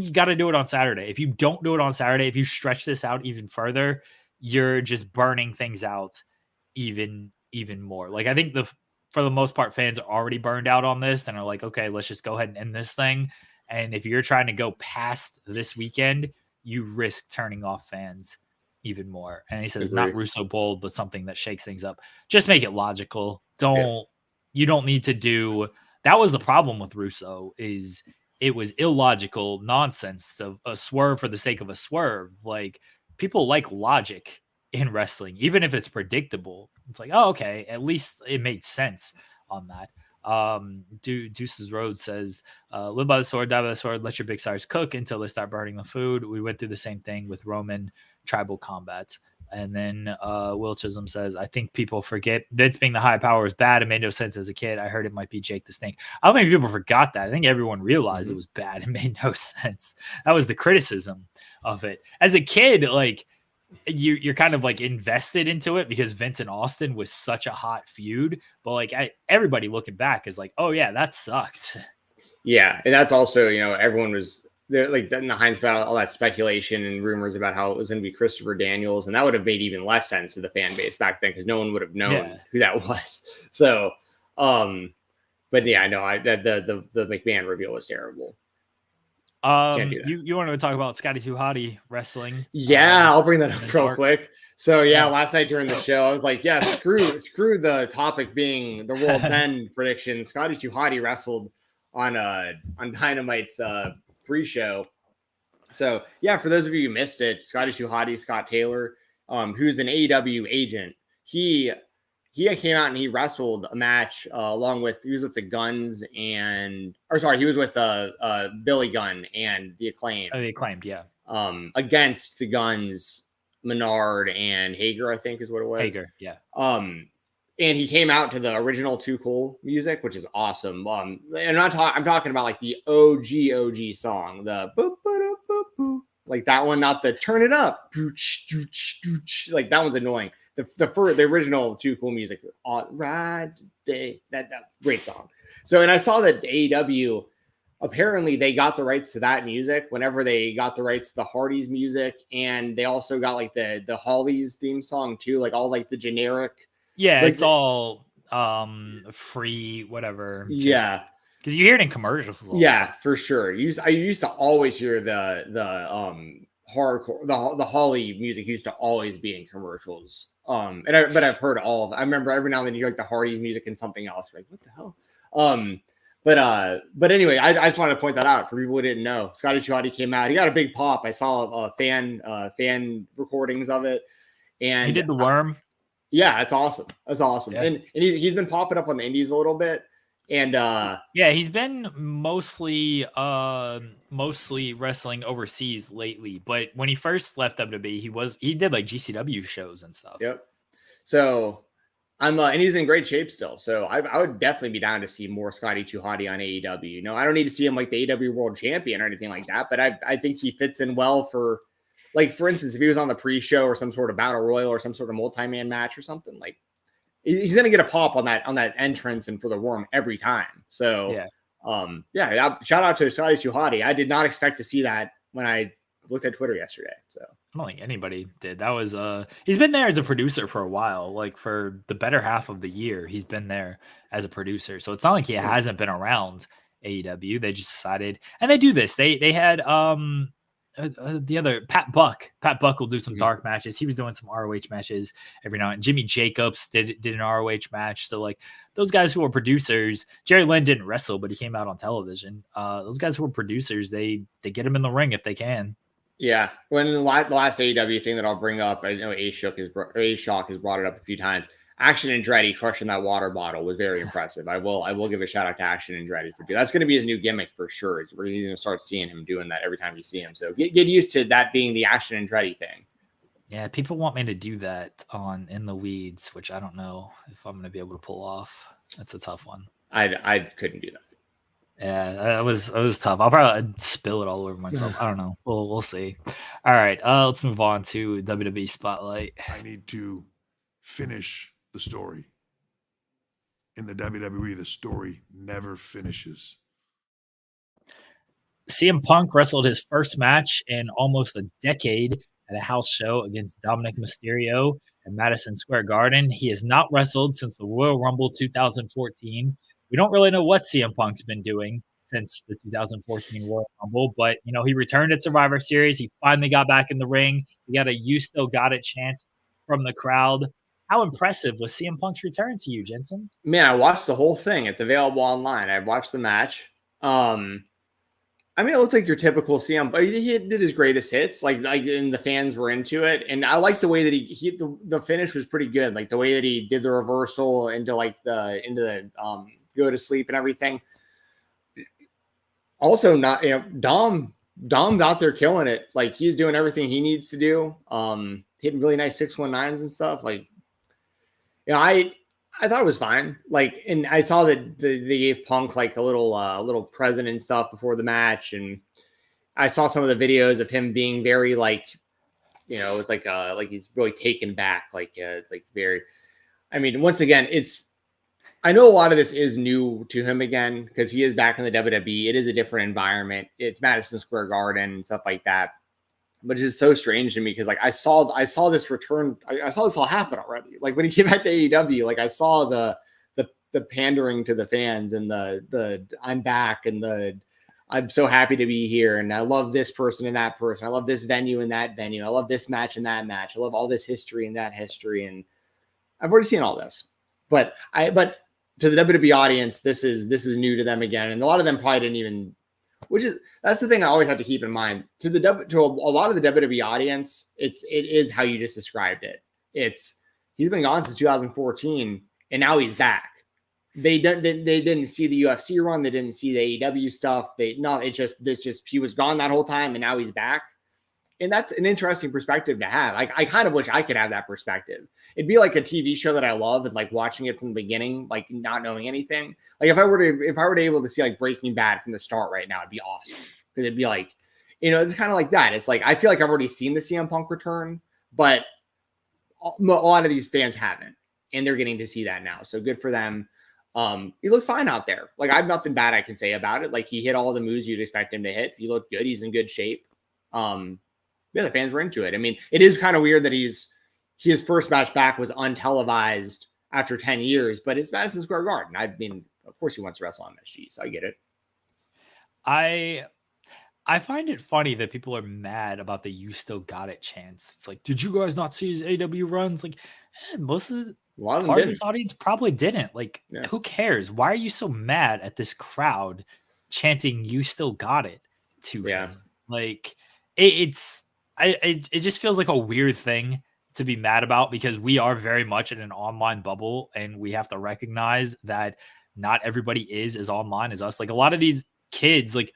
you got to do it on Saturday. If you don't do it on Saturday, if you stretch this out even further, you're just burning things out even more. Like I think for the most part, fans are already burned out on this and are like, okay, let's just go ahead and end this thing. And if you're trying to go past this weekend, you risk turning off fans even more. And he says, not Russo bold, but something that shakes things up. Just make it logical. You don't need to do. That was the problem with Russo is it was illogical nonsense of a swerve for the sake of a swerve. Like people like logic in wrestling, even if it's predictable. It's like, oh, okay, at least it made sense on that. Deuces Road says, live by the sword, die by the sword, let your big stars cook until they start burning the food. We went through the same thing with Roman tribal combat. And then Will Chisholm says, I think people forget Vince being the high power is bad. It made no sense as a kid. I heard it might be Jake the Snake. I don't think people forgot that. I think everyone realized it was bad. It made no sense. That was the criticism of it. As a kid, like you're kind of like invested into it because Vince and Austin was such a hot feud. But like everybody looking back is like, oh yeah, that sucked. Yeah. And that's also, everyone was there, like in the hindsight, all that speculation and rumors about how it was going to be Christopher Daniels. And that would have made even less sense to the fan base back then because no one would have known who that was. So, but yeah, I know the McMahon reveal was terrible. You want to talk about Scotty 2 Hotty wrestling? Yeah, I'll bring that up real quick. So last night during the show, I was like, yeah, screw the topic being the World's End prediction. Scotty 2 Hotty wrestled on Dynamite's pre-show. So yeah, for those of you who missed it, Scotty 2 Hotty, Scott Taylor, who's an AEW agent, he came out and he wrestled a match he was with the Guns he was with Billy Gunn and the Acclaimed. Oh, the Acclaimed, yeah. Against the Guns, Menard and Hager, I think is what it was. Hager, yeah. And he came out to the original Too Cool music, which is awesome. And I'm talking about like the OG song, the boop, boop, boop, boop, like that one, not the turn it up. Like that one's annoying. The original Too Cool music, right today, that great song. So, and I saw that AEW, apparently they got the rights to that music whenever they got the rights to the Hardys music, and they also got like the Hollies theme song too, like all like the generic. Yeah, like, it's all free, whatever. Yeah. Because you hear it in commercials. Yeah, for sure. I used to always hear the hardcore, the Holly music used to always be in commercials. But I've heard all of it. I remember every now and then you hear like the Hardys music and something else. Like, what the hell? But anyway, I just wanted to point that out for people who didn't know. Scotty 2 Hotty came out. He got a big pop. I saw fan recordings of it. And he did the worm. Yeah, that's awesome. Yeah. And he's been popping up on the indies a little bit. And he's been mostly wrestling overseas lately. But when he first left WWE, he did like GCW shows and stuff. Yep. So and he's in great shape still. So I would definitely be down to see more Scotty 2 Hotty on AEW. You know, I don't need to see him like the AEW World Champion or anything like that, but I think he fits in well for, like, for instance, if he was on the pre-show or some sort of battle royal or some sort of multi-man match or something, like, he's going to get a pop on that entrance and for the worm every time. So, shout out to Scotty 2 Hotty. I did not expect to see that when I looked at Twitter yesterday. So I don't think anybody did. That was he's been there as a producer for a while, like for the better half of the year. He's been there as a producer. So it's not like he hasn't been around AEW. They just decided, and they do this. They had the other Pat Buck. Pat Buck will do some dark matches. He was doing some ROH matches every now and then. Jimmy Jacobs did an ROH match. So like those guys who were producers, Jerry Lynn didn't wrestle, but he came out on television. Those guys who were producers, they get him in the ring if they can. Yeah, when the last AEW thing that I'll bring up, I know A-Shock has brought it up a few times. Action Andretti crushing that water bottle was very impressive. I will give a shout out to Action Andretti for that's going to be his new gimmick for sure. We're going to start seeing him doing that every time you see him. So get used to that being the Action Andretti thing. Yeah, people want me to do that on In the Weeds, which I don't know if I'm going to be able to pull off. That's a tough one. I couldn't do that. Yeah, it was tough. I'll probably spill it all over myself. I don't know. We'll see. All right, let's move on to WWE Spotlight. I need to finish the story. In the WWE, the story never finishes. CM Punk wrestled his first match in almost a decade at a house show against Dominic Mysterio at Madison Square Garden. He has not wrestled since the Royal Rumble 2014. We don't really know what CM Punk's been doing since the 2014 Royal Rumble, but, you know, he returned at Survivor Series. He finally got back in the ring. He got a "You Still Got It" chant from the crowd. How impressive was CM Punk's return to you, Jensen? Man, I watched the whole thing. It's available online. I watched the match. I mean, it looked like your typical CM, but he did his greatest hits, and the fans were into it. And I like the way that the finish was pretty good. Like the way that he did the reversal into the go to sleep and everything. Also, not, you know, Dom's out there killing it. Like he's doing everything he needs to do. Hitting really nice 619s and stuff. Like, you know, I thought it was fine. Like, and I saw that they gave Punk like a little present and stuff before the match, and I saw some of the videos of him being very like, you know, it's like he's really taken back, like very. I mean, once again, I know a lot of this is new to him again because he is back in the WWE. It is a different environment. It's Madison Square Garden and stuff like that. But it's just so strange to me because like I saw this return. I saw this all happen already. Like when he came back to AEW, like I saw the pandering to the fans and the I'm back and the I'm so happy to be here and I love this person and that person. I love this venue and that venue. I love this match and that match. I love all this history and that history. And I've already seen all this. But to the WWE audience, this is new to them again, and a lot of them probably didn't even. That's the thing I always have to keep in mind. To a lot of the WWE audience, it is how you just described it. He's been gone since 2014, and now he's back. They didn't see the UFC run, they didn't see the AEW stuff. He was gone that whole time, and now he's back. And that's an interesting perspective to have. I kind of wish I could have that perspective. It'd be like a TV show that I love and like watching it from the beginning, like not knowing anything. Like if I were to able to see like Breaking Bad from the start right now, it'd be awesome. Because it'd be like, you know, it's kind of like that. It's like I feel like I've already seen the CM Punk return, but a lot of these fans haven't, and they're getting to see that now. So good for them. He looked fine out there. Like I have nothing bad I can say about it. Like he hit all the moves you'd expect him to hit. He looked good. He's in good shape. Yeah, the fans were into it. I mean, it is kind of weird that his first match back was untelevised after 10 years, but it's Madison Square Garden. I mean, of course he wants to wrestle on MSG, so I get it. I find it funny that people are mad about the "You Still Got It" chants. It's like, did you guys not see his AW runs? Like, most of this audience probably didn't. Like, Who cares? Why are you so mad at this crowd chanting "You Still Got It" to him? Like, it just feels like a weird thing to be mad about because we are very much in an online bubble and we have to recognize that not everybody is as online as us. Like a lot of these kids, like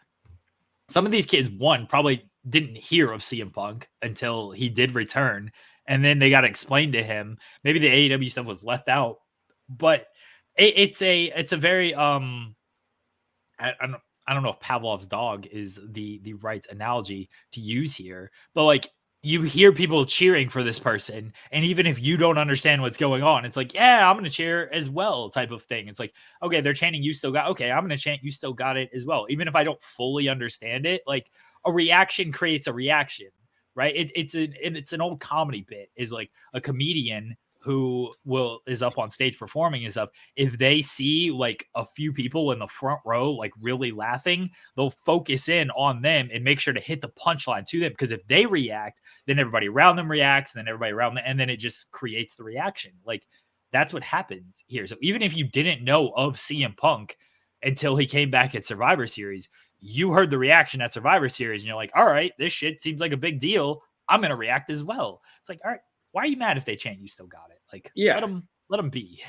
some of these kids, probably didn't hear of CM Punk until he did return. and then they got to explain to him. Maybe the AEW stuff was left out, but it's a very I don't know if Pavlov's dog is the right analogy to use here, but like you hear people cheering for this person, and even if you don't understand what's going on, it's like, yeah, I'm gonna cheer as well, type of thing. It's like, okay, they're chanting "you still got," okay, I'm gonna chant "you still got it" as well, even if I don't fully understand it. Like a reaction creates a reaction, right? It's an old comedy bit, is like a comedian who is up on stage performing and stuff. If they see like a few people in the front row like really laughing, they'll focus in on them and make sure to hit the punchline to them, because if they react, then everybody around them reacts, and then everybody around them, and then it just creates the reaction. Like that's what happens here. So even if you didn't know of CM Punk until he came back at Survivor Series, you heard the reaction at Survivor Series and you're like, all right, this shit seems like a big deal, I'm gonna react as well. It's like, all right, why are you mad if they chant "you still got it"? Like, yeah, let them be.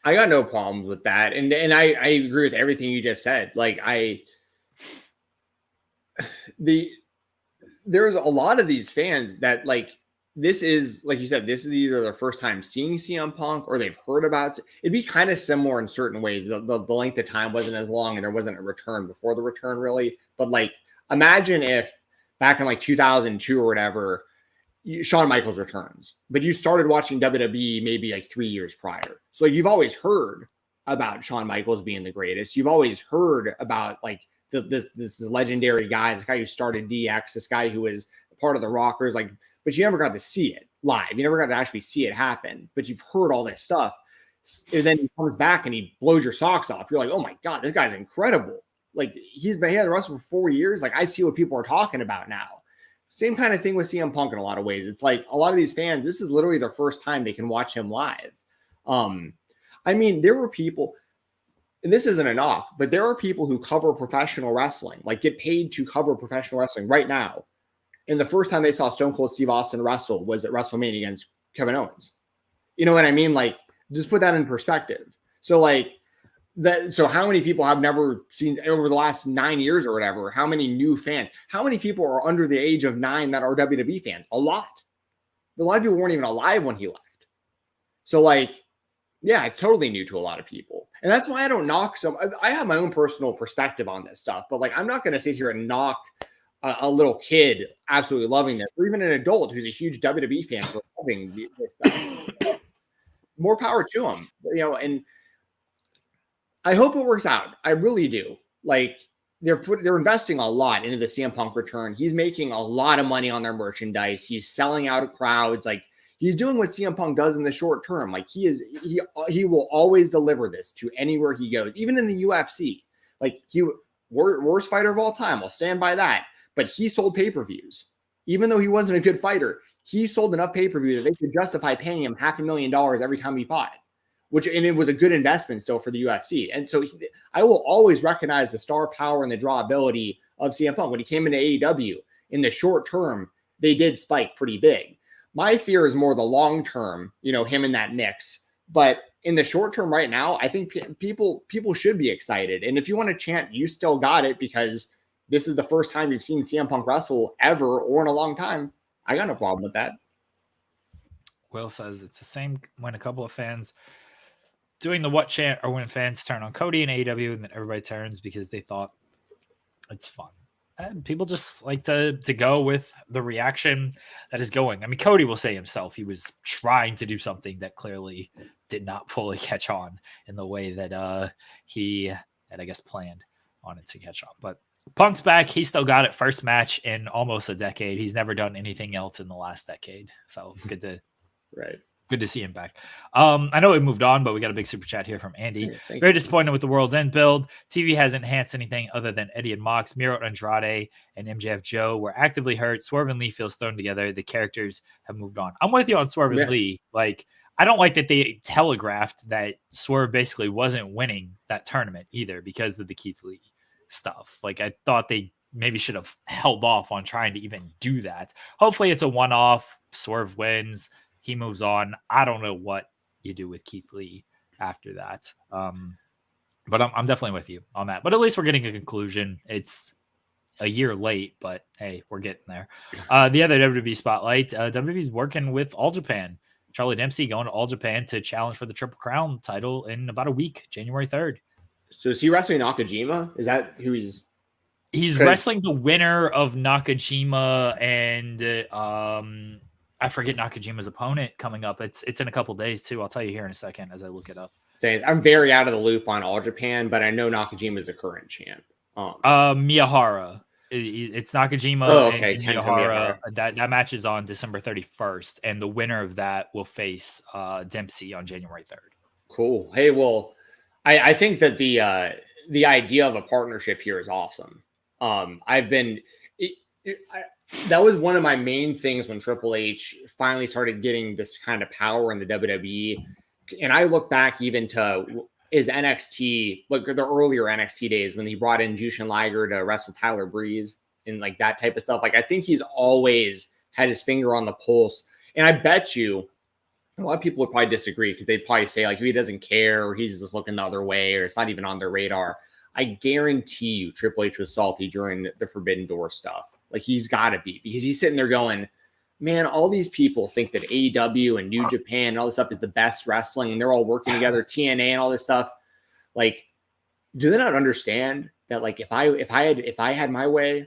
I got no problems with that, and I agree with everything you just said. Like there's a lot of these fans that like, this is, like you said, this is either their first time seeing CM Punk or they've heard about it. It'd be kind of similar in certain ways. The length of time wasn't as long, and there wasn't a return before the return really. But like, imagine if back in like 2002 or whatever, Shawn Michaels returns, but you started watching WWE maybe like 3 years prior. So like, you've always heard about Shawn Michaels being the greatest. You've always heard about like this legendary guy, this guy who started DX, this guy who was part of the Rockers, like, but you never got to see it live. You never got to actually see it happen, but you've heard all this stuff. And then he comes back and he blows your socks off. You're like, oh my God, this guy's incredible. Like he had wrestled for 4 years. Like I see what people are talking about now. Same kind of thing with CM Punk in a lot of ways. It's like a lot of these fans, this is literally their first time they can watch him live. I mean, there were people, and this isn't a knock, but there are people who cover professional wrestling, like get paid to cover professional wrestling right now. And the first time they saw Stone Cold Steve Austin wrestle was at WrestleMania against Kevin Owens. You know what I mean? Like, just put that in perspective. So like, so how many people have never seen over the last 9 years or whatever? How many new fans? How many people are under the age of 9 that are WWE fans? A lot. A lot of people weren't even alive when he left. So like, yeah, it's totally new to a lot of people. And that's why I don't knock I have my own personal perspective on this stuff, but like, I'm not going to sit here and knock a little kid absolutely loving this, or even an adult who's a huge WWE fan for loving this stuff. More power to him, you know, and I hope it works out. I really do. Like they're investing a lot into the CM Punk return. He's making a lot of money on their merchandise. He's selling out of crowds. Like he's doing what CM Punk does in the short term. Like he will always deliver this to anywhere he goes, even in the UFC. Like worst fighter of all time. I'll stand by that. But he sold pay-per-views. Even though he wasn't a good fighter, he sold enough pay-per-view that they could justify paying him $500,000 every time he fought. And it was a good investment still for the UFC. And so I will always recognize the star power and the draw ability of CM Punk. When he came into AEW, in the short term, they did spike pretty big. My fear is more the long term, you know, him in that mix. But in the short term right now, I think people should be excited. And if you want to chant, "You still got it," because this is the first time you've seen CM Punk wrestle ever or in a long time, I got no problem with that. Will says it's the same when a couple of fans doing the what chant, or when fans turn on Cody and AEW and then everybody turns because they thought it's fun. And people just like to go with the reaction that is going. I mean, Cody will say himself he was trying to do something that clearly did not fully catch on in the way that he had, I guess, planned on it to catch on. But Punk's back. He still got it. First match in almost a decade. He's never done anything else in the last decade. So it's good to see him back. I know we moved on, but we got a big super chat here from Andy. Very disappointed with the World's End build. TV hasn't enhanced anything other than Eddie and Mox. Miro, Andrade, and MJF Joe were actively hurt. Swerve and Lee feels thrown together. The characters have moved on. I'm with you on Swerve and Lee. Like, I don't like that they telegraphed that Swerve basically wasn't winning that tournament either because of the Keith Lee stuff. Like, I thought they maybe should have held off on trying to even do that. Hopefully it's a one-off. Swerve wins. He moves on. I don't know what you do with Keith Lee after that. But I'm definitely with you on that. But at least we're getting a conclusion. It's a year late, but hey, we're getting there. The other WWE spotlight, WWE's working with All Japan. Charlie Dempsey going to All Japan to challenge for the Triple Crown title in about a week, January 3rd. So is he wrestling Nakajima? Is that who he's? He's wrestling the winner of Nakajima and I forget Nakajima's opponent coming up. It's in a couple days too. I'll tell you here in a second as I look it up. I'm very out of the loop on All Japan, but I know Nakajima is the current champ. Miyahara. It's Nakajima and Miyahara. That match is on December 31st, and the winner of that will face Dempsey on January 3rd. Cool. Hey, well, I think that the idea of a partnership here is awesome. That was one of my main things when Triple H finally started getting this kind of power in the WWE. And I look back even to his NXT, like the earlier NXT days when he brought in Jushin Liger to wrestle Tyler Breeze and like that type of stuff. Like, I think he's always had his finger on the pulse. And I bet you a lot of people would probably disagree because they'd probably say like he doesn't care or he's just looking the other way or it's not even on their radar. I guarantee you Triple H was salty during the Forbidden Door stuff. Like, he's got to be, because he's sitting there going, man, all these people think that AEW and New Japan and all this stuff is the best wrestling and they're all working together, TNA and all this stuff. Like, do they not understand that, like, if I had my way,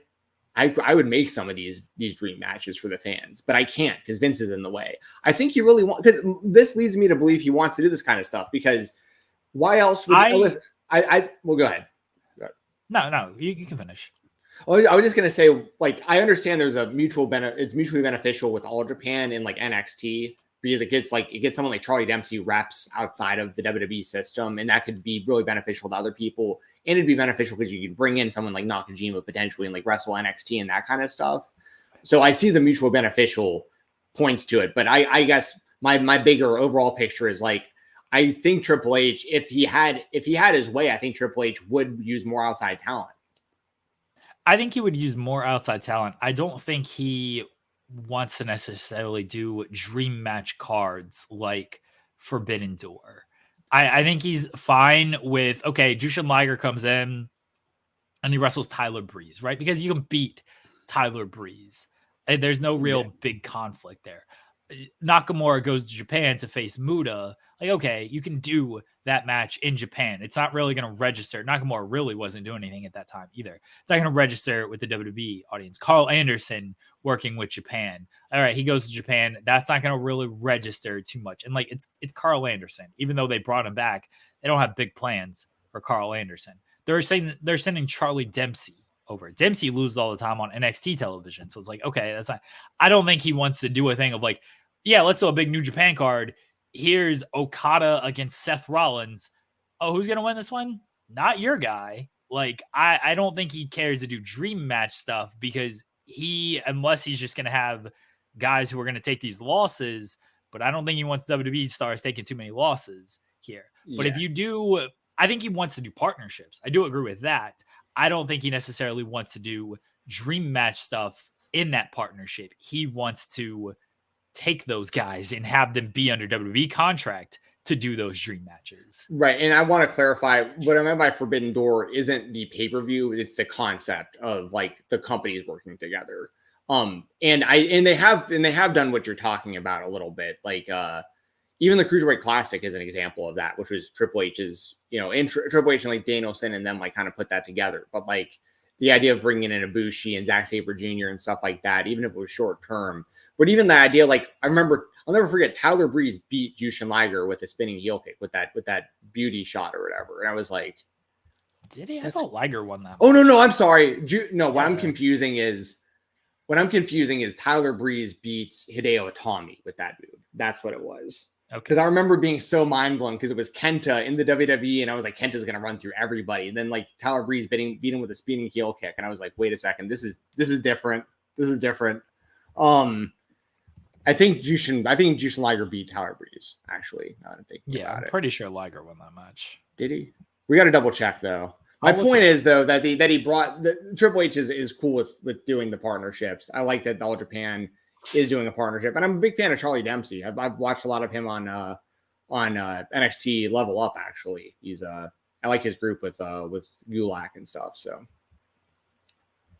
I would make some of these dream matches for the fans, but I can't because Vince is in the way. I think he really wants, because this leads me to believe he wants to do this kind of stuff, because why else would well, go ahead. No, you can finish. I was just going to say, like, I understand there's a mutual benefit. It's mutually beneficial with All Japan and like NXT because it gets someone like Charlie Dempsey reps outside of the WWE system. And that could be really beneficial to other people. And it'd be beneficial because you could bring in someone like Nakajima potentially and like wrestle NXT and that kind of stuff. So I see the mutual beneficial points to it. But I guess my bigger overall picture is like, I think Triple H, if he had his way, I think Triple H would use more outside talent. I think he would use more outside talent. I don't think he wants to necessarily do dream match cards like Forbidden Door. I think he's fine with, okay, Jushin Liger comes in and he wrestles Tyler Breeze, right? Because you can beat Tyler Breeze. And there's no real big conflict there. Nakamura goes to Japan to face Muda. Like, okay, you can do that match in Japan. It's not really going to register. Nakamura really wasn't doing anything at that time either. It's not going to register with the WWE audience. Carl Anderson working with Japan. All right, he goes to Japan. That's not going to really register too much. And like, it's Carl Anderson. Even though they brought him back, they don't have big plans for Carl Anderson. They're sending Charlie Dempsey over. Dempsey loses all the time on NXT television. So it's like, okay, that's not, I don't think he wants to do a thing of like, yeah, let's do a big New Japan card. Here's Okada against Seth Rollins. Oh, who's going to win this one? Not your guy. Like, I don't think he cares to do dream match stuff because unless he's just going to have guys who are going to take these losses, but I don't think he wants WWE stars taking too many losses here. Yeah. But if you do, I think he wants to do partnerships. I do agree with that. I don't think he necessarily wants to do dream match stuff in that partnership. He wants to take those guys and have them be under WWE contract to do those dream matches. Right. And I want to clarify what I meant by Forbidden Door isn't the pay-per-view. It's the concept of like the companies working together. And they have done what you're talking about a little bit. Like, even the Cruiserweight Classic is an example of that, which was Triple H's, Triple H and like Danielson and them like kind of put that together. But like the idea of bringing in Ibushi and Zack Sabre Jr. and stuff like that, even if it was short term. But even the idea, like I'll never forget Tyler Breeze beat Jushin Liger with a spinning heel kick with that beauty shot or whatever. And I was like, did he? I thought Liger won that. Oh, no, I'm sorry. What I'm confusing is Tyler Breeze beats Hideo Itami with that move. That's what it was. Okay. Because I remember being so mind blown because it was Kenta in the WWE, and I was like, Kenta's gonna run through everybody. And then like Tyler Breeze beat him with a spinning heel kick, and I was like, wait a second, this is different. This is different. I think Jushin Liger beat Tyler Breeze, actually. Now that I'm thinking about it. Pretty sure Liger won that match. Did he? We got to double check though. My point is though that he brought Triple H is cool with doing the partnerships. I like that All Japan is doing a partnership, and I'm a big fan of Charlie Dempsey. I've watched a lot of him on NXT Level Up. Actually, I like his group with Gulak and stuff. So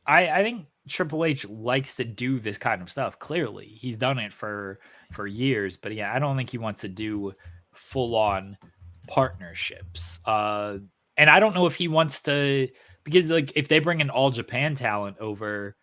I think Triple H likes to do this kind of stuff. Clearly, he's done it for years, but yeah, I don't think he wants to do full on partnerships. And I don't know if he wants to, because like if they bring in All Japan talent over,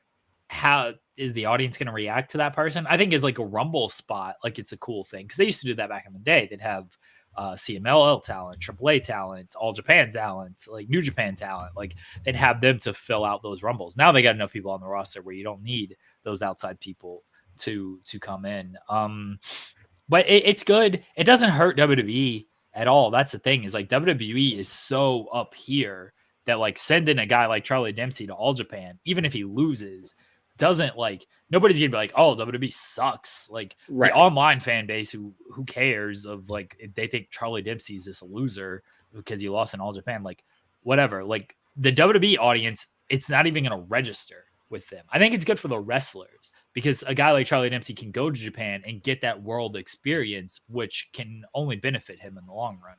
how is the audience going to react to that person? I think is like a Rumble spot, like it's a cool thing because they used to do that back in the day. They'd have CMLL talent, AAA talent, All Japan talent, like New Japan talent, like they'd have them to fill out those Rumbles. Now they got enough people on the roster where you don't need those outside people to come in. But it's good. It doesn't hurt WWE at all. That's the thing is like WWE is so up here that like sending a guy like Charlie Dempsey to All Japan, even if he loses, doesn't like nobody's gonna be like, oh, WWE sucks. Like the online fan base who cares of like if they think Charlie Dempsey's this loser because he lost in All Japan, like whatever. Like the WWE audience, it's not even gonna register with them. I think it's good for the wrestlers because a guy like Charlie Dempsey can go to Japan and get that world experience, which can only benefit him in the long run.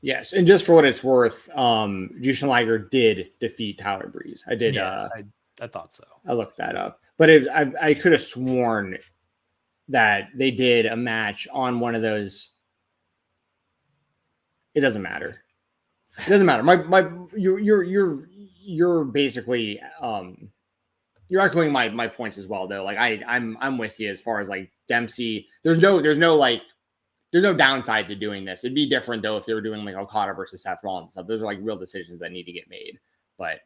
Yes, and just for what it's worth, Jushin Liger did defeat Tyler Breeze. I did. Yeah, I thought so. I looked that up, but I could have sworn that they did a match on one of those. It doesn't matter. It doesn't matter. You're basically you're echoing my points as well though. Like I'm with you as far as like Dempsey. There's no downside to doing this. It'd be different though if they were doing like Okada versus Seth Rollins and stuff. Those are like real decisions that need to get made. But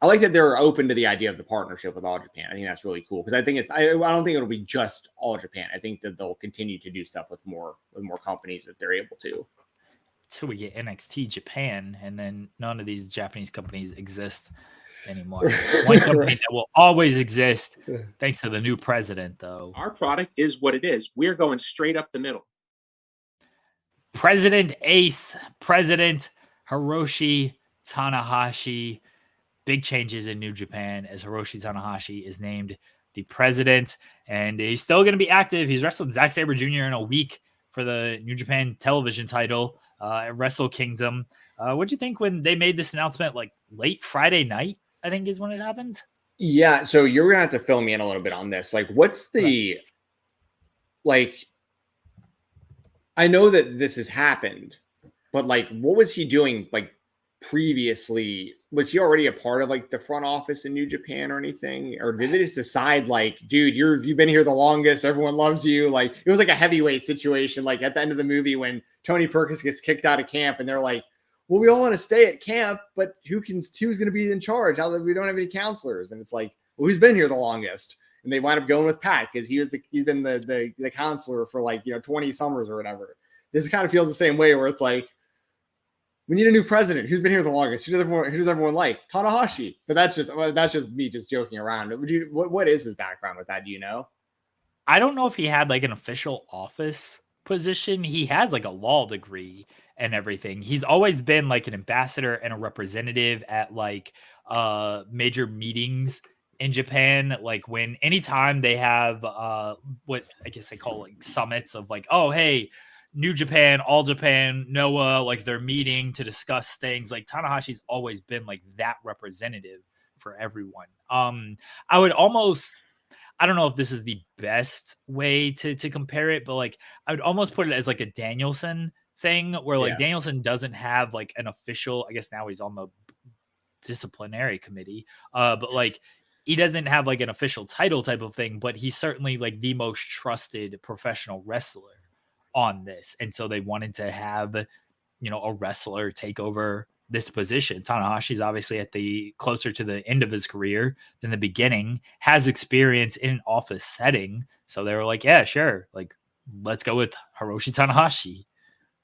I like that they're open to the idea of the partnership with All Japan. I think that's really cool because I think I don't think it'll be just All Japan. I think that they'll continue to do stuff with more companies if they're able to. So we get NXT Japan, and then none of these Japanese companies exist anymore. One company that will always exist, thanks to the new president, though. Our product is what it is. We're going straight up the middle. President Ace, President Hiroshi Tanahashi. Big changes in New Japan as Hiroshi Tanahashi is named the president, and he's still going to be active. He's wrestling Zack Sabre Jr. in a week for the New Japan television title at Wrestle Kingdom. What'd you think when they made this announcement like late Friday night, I think is when it happened? Yeah, so you're going to have to fill me in a little bit on this. Like, what's the, like, I know that this has happened, but like, what was he doing like previously? Was he already a part of like the front office in New Japan or anything? Or did they just decide like, dude, you've been here the longest, everyone loves you? Like it was like a heavyweight situation. Like at the end of the movie when Tony Perkins gets kicked out of camp and they're like, well, we all want to stay at camp, but who's going to be in charge? We don't have any counselors. And it's like, well, who's been here the longest? And they wind up going with Pat because he's been the counselor for like, 20 summers or whatever. This kind of feels the same way where it's like, we need a new president. Who's been here the longest? Who's everyone like? Tanahashi. But that's just me just joking around. What is his background with that? Do you know? I don't know if he had like an official office position. He has like a law degree and everything. He's always been like an ambassador and a representative at like major meetings in Japan. Like anytime they have what I guess they call like summits of like, oh, hey, New Japan, All Japan, Noah, like they're meeting to discuss things. Like Tanahashi's always been like that representative for everyone. I would almost, I don't know if this is the best way to compare it, but like I would almost put it as like a Danielson thing where like Danielson doesn't have like an official, I guess now he's on the disciplinary committee, but like he doesn't have like an official title type of thing, but he's certainly like the most trusted professional wrestler on this. And so they wanted to have, a wrestler take over this position. Tanahashi's obviously at the closer to the end of his career than the beginning, has experience in an office setting. So they were like, yeah, sure. Like, let's go with Hiroshi Tanahashi.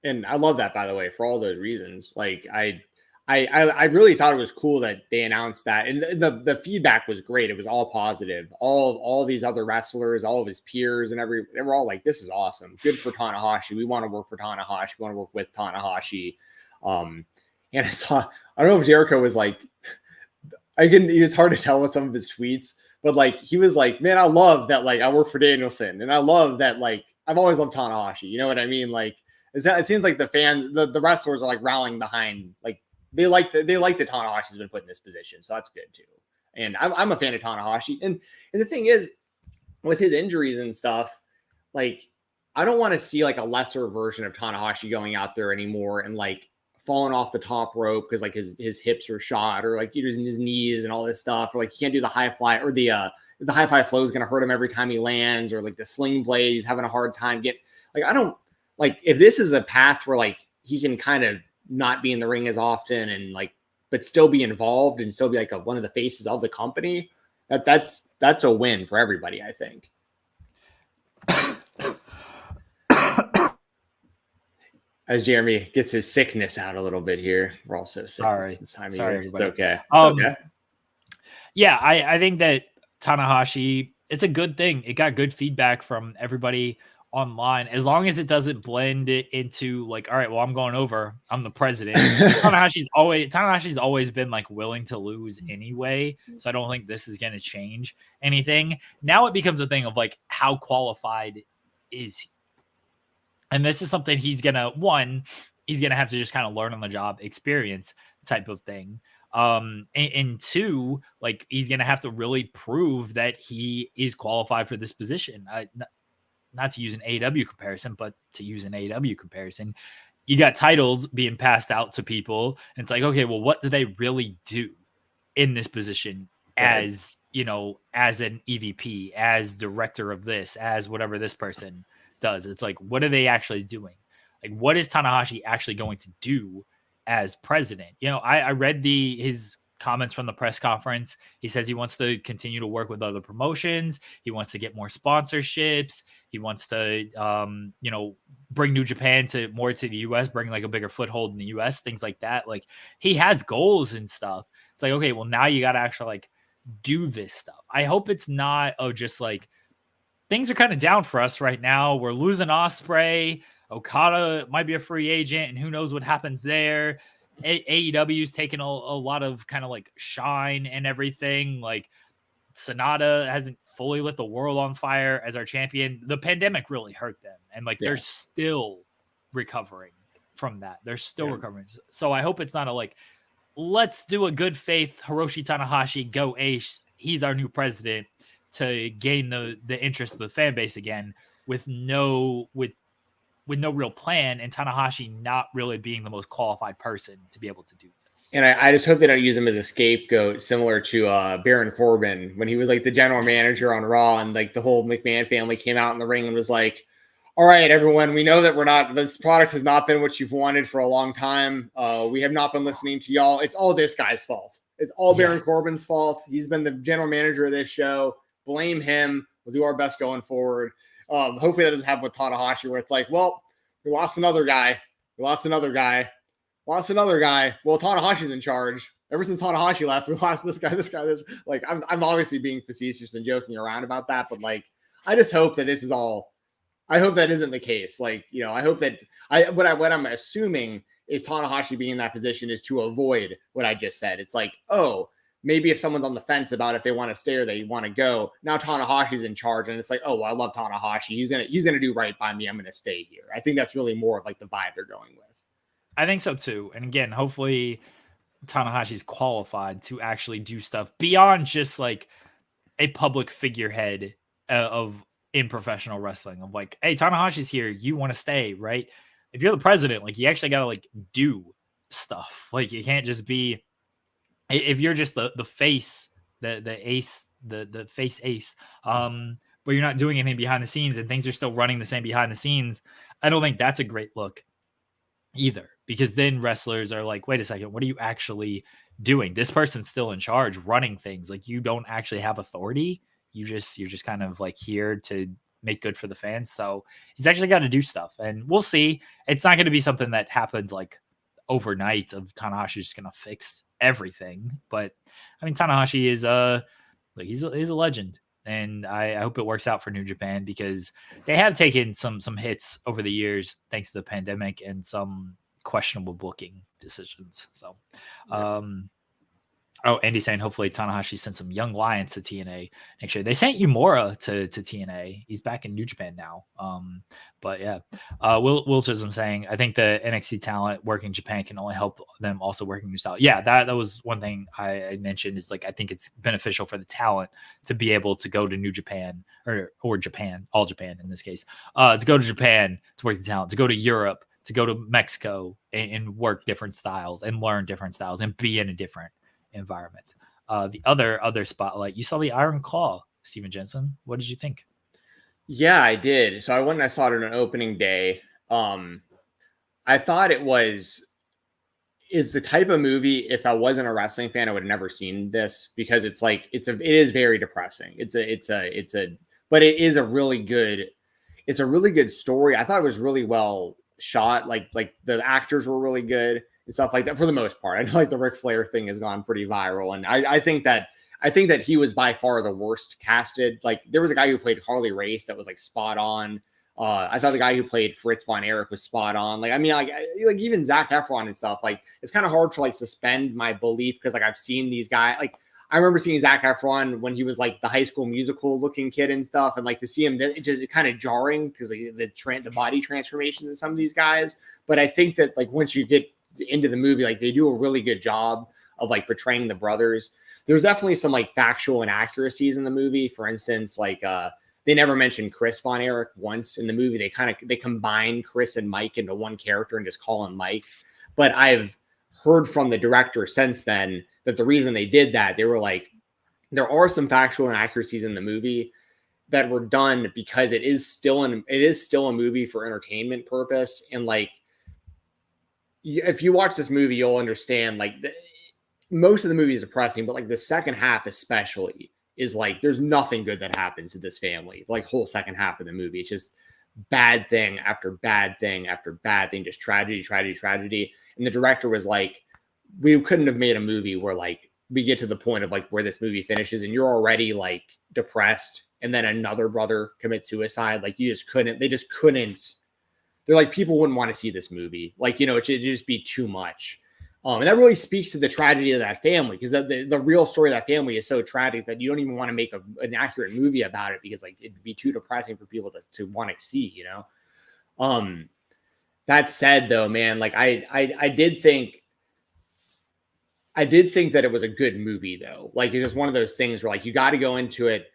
And I love that, by the way, for all those reasons. Like I really thought it was cool that they announced that, and the feedback was great. It was all positive. All these other wrestlers, all of his peers, and they were all like, "This is awesome. Good for Tanahashi. We want to work for Tanahashi. We want to work with Tanahashi." And I don't know if Jericho was like, it's hard to tell with some of his tweets, but like he was like, "Man, I love that. Like I work for Danielson, and I love that. Like I've always loved Tanahashi. You know what I mean? Like it seems like the wrestlers are like rallying behind like." They like that Tanahashi's been put in this position, so that's good too. And I'm a fan of Tanahashi. And the thing is, with his injuries and stuff, like, I don't want to see like a lesser version of Tanahashi going out there anymore and like falling off the top rope because like his hips are shot, or like using his knees and all this stuff, or like he can't do the high fly, or the high fly flow is going to hurt him every time he lands, or like the sling blade, he's having a hard time getting. Like, I don't like, if this is a path where like he can kind of not be in the ring as often and like, but still be involved and still be like one of the faces of the company, that's a win for everybody, I think. As Jeremy gets his sickness out a little bit here. We're all so sick this time of year. Everybody. It's okay. It's okay. Yeah, I think that Tanahashi, it's a good thing. It got good feedback from everybody online, as long as it doesn't blend it into like, all right, well, I'm going over, I'm the president. Tanahashi's always been like willing to lose anyway, so I don't think this is going to change anything. Now it becomes a thing of like, how qualified is he? And this is something he's gonna have to just kind of learn on the job experience type of thing. And two, like, he's gonna have to really prove that he is qualified for this position. Not to use an AEW comparison, but to use an AEW comparison, you got titles being passed out to people, and it's like, okay, well, what do they really do in this position as, you know, as an EVP, as director of this, as whatever this person does? It's like, what are they actually doing? Like, what is Tanahashi actually going to do as president? You know, I read his comments from the press conference. He says he wants to continue to work with other promotions. He wants to get more sponsorships. He wants to, you know, bring New Japan more to the US, bring like a bigger foothold in the US, things like that. Like, he has goals and stuff. It's like, okay, well, now you got to actually like do this stuff. I hope it's not just like, things are kind of down for us right now. We're losing Ospreay. Okada might be a free agent, and who knows what happens there. AEW's taken a lot of kind of like shine and everything. Like, Sonata hasn't fully lit the world on fire as our champion. The pandemic really hurt them, and like they're still recovering from that. They're still recovering. So I hope it's not like, let's do a good faith Hiroshi Tanahashi, go ace, he's our new president, to gain the interest of the fan base again, with no real plan, and Tanahashi not really being the most qualified person to be able to do this. And I just hope they don't use him as a scapegoat, similar to Baron Corbin when he was like the general manager on Raw, and like the whole McMahon family came out in the ring and was like, all right, everyone, we know that this product has not been what you've wanted for a long time. We have not been listening to y'all. It's all this guy's fault. It's all Baron Corbin's fault. He's been the general manager of this show. Blame him. We'll do our best going forward. Hopefully that doesn't happen with Tanahashi, where it's like, well, we lost another guy. Well, Tanahashi's in charge. Ever since Tanahashi left, we lost this guy. Like, I'm obviously being facetious and joking around about that, but like, I just hope that this is all. I hope that isn't the case. Like, you know, I hope that what I'm assuming is Tanahashi being in that position is to avoid what I just said. It's like, oh, maybe if someone's on the fence about if they want to stay or they want to go, now Tanahashi's in charge, and it's like, oh, well, I love Tanahashi. He's gonna do right by me. I'm gonna stay here. I think that's really more of like the vibe they're going with. I think so too. And again, hopefully Tanahashi's qualified to actually do stuff beyond just like a public figurehead in professional wrestling, of like, hey, Tanahashi's here, you want to stay, right? If you're the president, like, you actually got to like do stuff. Like, you can't just be, if you're just the face, the ace, the face ace, but you're not doing anything behind the scenes and things are still running the same behind the scenes, I don't think that's a great look either, because then wrestlers are like, wait a second, what are you actually doing? This person's still in charge, running things. Like, you don't actually have authority. You're just kind of like here to make good for the fans. So he's actually got to do stuff, and we'll see. It's not going to be something that happens like overnight of Tanahashi just going to fix everything. But I mean, Tanahashi is he's a legend, and I hope it works out for New Japan, because they have taken some hits over the years thanks to the pandemic and some questionable booking decisions. So Oh, Andy saying hopefully Tanahashi sent some young lions to TNA next year. They sent Yumura to TNA. He's back in New Japan now. But yeah, Will Chisholm saying I think the NXT talent working in Japan can only help them also working new style. Yeah, that was one thing I mentioned is like I think it's beneficial for the talent to be able to go to New Japan or Japan, all Japan in this case, to go to Japan to work the talent, to go to Europe, to go to Mexico and work different styles and learn different styles and be in a different environment. The other spotlight, you saw the Iron Claw, Stephen Jensen. What did you think? Yeah, I did. So I went and I saw it on an opening day. I thought it's the type of movie, if I wasn't a wrestling fan, I would have never seen this because it is very depressing. But it is a really good story. I thought it was really well shot. Like the actors were really good and stuff like that for the most part. I know like the Ric Flair thing has gone pretty viral. And I think that he was by far the worst casted. Like there was a guy who played Harley Race that was like spot on. I thought the guy who played Fritz Von Erich was spot on. Like, I mean, like even Zac Efron and stuff, like it's kind of hard to like suspend my belief because like I've seen these guys. Like I remember seeing Zac Efron when he was like the High School Musical looking kid and stuff. And like to see him, it just kind of jarring because like, the body transformations in some of these guys. But I think that like once you get into the movie, like they do a really good job of like portraying the brothers. There's definitely some like factual inaccuracies in the movie. For instance, like they never mentioned Chris Von Erich once in the movie. They combine Chris and Mike into one character and just call him Mike. But I've heard from the director since then that the reason they did that, they were like, there are some factual inaccuracies in the movie that were done because it is still a movie for entertainment purpose. And like, if you watch this movie, you'll understand like most of the movie is depressing, but like the second half especially is like there's nothing good that happens to this family. Like whole second half of the movie, it's just bad thing after bad thing after bad thing, just tragedy. And the director was like, we couldn't have made a movie where like we get to the point of like where this movie finishes and you're already like depressed, and then another brother commits suicide. Like they just couldn't. They're like, people wouldn't want to see this movie. Like, it should just be too much. And that really speaks to the tragedy of that family because the real story of that family is so tragic that you don't even want to make an accurate movie about it because like it'd be too depressing for people to want to see, That said though, man, like I did think that it was a good movie though. Like it's just one of those things where like you got to go into it.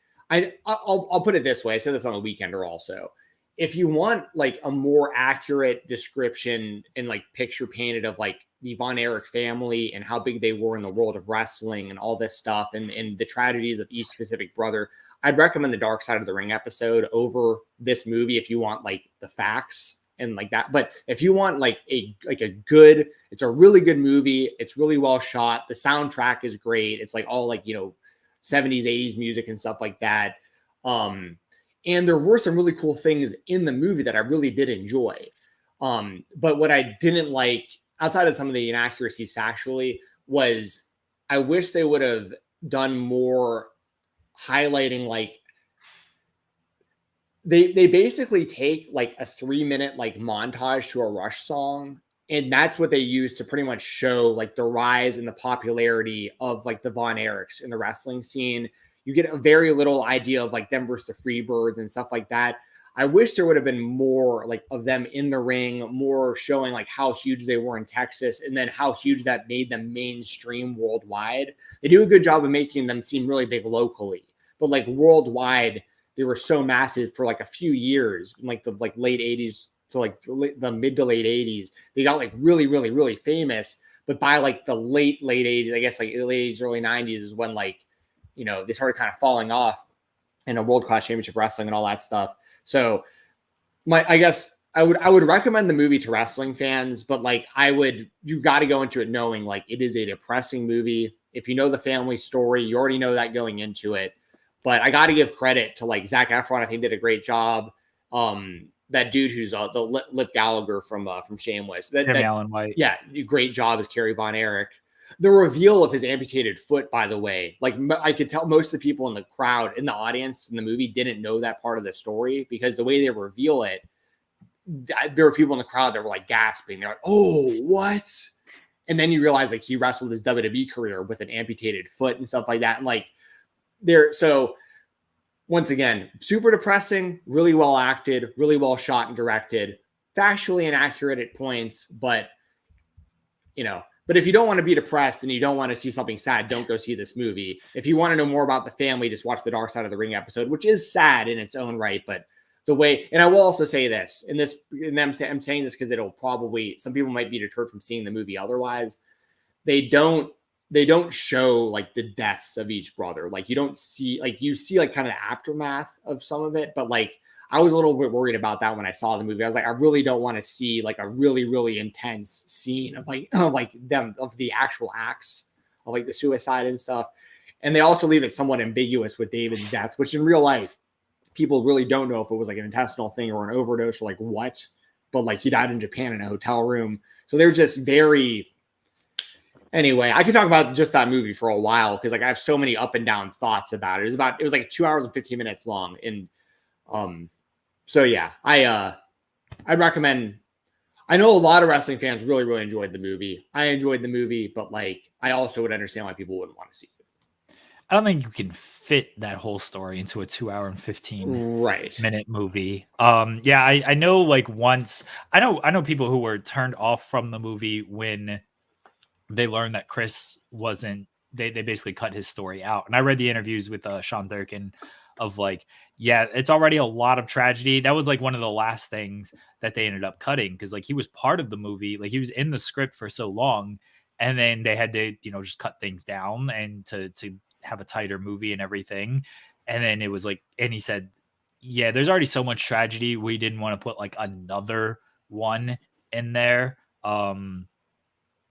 I'll put it this way. I said this on the Weekender also. If you want like a more accurate description and like picture painted of like the Von Erich family and how big they were in the world of wrestling and all this stuff and the tragedies of each specific brother, I'd recommend the Dark Side of the Ring episode over this movie if you want like the facts and like that. But if you want like it's a really good movie. It's really well shot. The soundtrack is great. It's like all like, 70s, 80s music and stuff like that. And there were some really cool things in the movie that I really did enjoy. But what I didn't like, outside of some of the inaccuracies factually, was I wish they would have done more highlighting, like, they basically take like a 3-minute like montage to a Rush song. And that's what they use to pretty much show like the rise and the popularity of like the Von Erichs in the wrestling scene. You get a very little idea of like them versus the Freebirds and stuff like that. I wish there would have been more like of them in the ring, more showing like how huge they were in Texas and then how huge that made them mainstream worldwide. They do a good job of making them seem really big locally, but like worldwide, they were so massive for like a few years in like the late 80s to like the mid to late 80s. They got like really, really, really famous. But by like the late 80s, I guess like the late 80s, early 90s is when like, they started kind of falling off in a world-class championship wrestling and all that stuff. So I guess I would recommend the movie to wrestling fans, but like you got to go into it knowing like it is a depressing movie. If you know the family story, you already know that going into it. But I got to give credit to like Zac Efron. I think did a great job. That dude who's the Lip Gallagher from Shameless. Alan White. Yeah, great job as Kerry Von Erich. The reveal of his amputated foot, by the way, like I could tell most of the people in the crowd, in the audience in the movie didn't know that part of the story because the way they reveal it, there were people in the crowd that were like gasping. They're like, oh, what? And then you realize like he wrestled his WWE career with an amputated foot and stuff like that. And like so once again, super depressing, really well acted, really well shot and directed, factually inaccurate at points, but but if you don't want to be depressed and you don't want to see something sad, don't go see this movie. If you want to know more about the family, just watch the Dark Side of the Ring episode, which is sad in its own right. But the way, and I will also say this, I'm saying this because it'll probably, some people might be deterred from seeing the movie otherwise. They don't show like the deaths of each brother. Like you don't see, like you see like kind of the aftermath of some of it, but like I was a little bit worried about that when I saw the movie. I was like, I really don't want to see like a really, really intense scene of the actual acts of like the suicide and stuff. And they also leave it somewhat ambiguous with David's death, which in real life, people really don't know if it was like an intestinal thing or an overdose or like what, but like he died in Japan in a hotel room. So they're just anyway, I could talk about just that movie for a while because like I have so many up and down thoughts about it. It was like 2 hours and 15 minutes long. And so yeah, I'd recommend. I know a lot of wrestling fans really, really enjoyed the movie. I enjoyed the movie, but like I also would understand why people wouldn't want to see it. I don't think you can fit that whole story into a 2 hour and 15 minute movie. Yeah, I know like once I know people who were turned off from the movie when they learned that Chris wasn't, they basically cut his story out. And I read the interviews with Sean Durkin of like, yeah, it's already a lot of tragedy. That was like one of the last things that they ended up cutting because like he was part of the movie, like he was in the script for so long, and then they had to just cut things down and to have a tighter movie and everything. And then it was like, and he said, yeah, there's already so much tragedy, we didn't want to put like another one in there.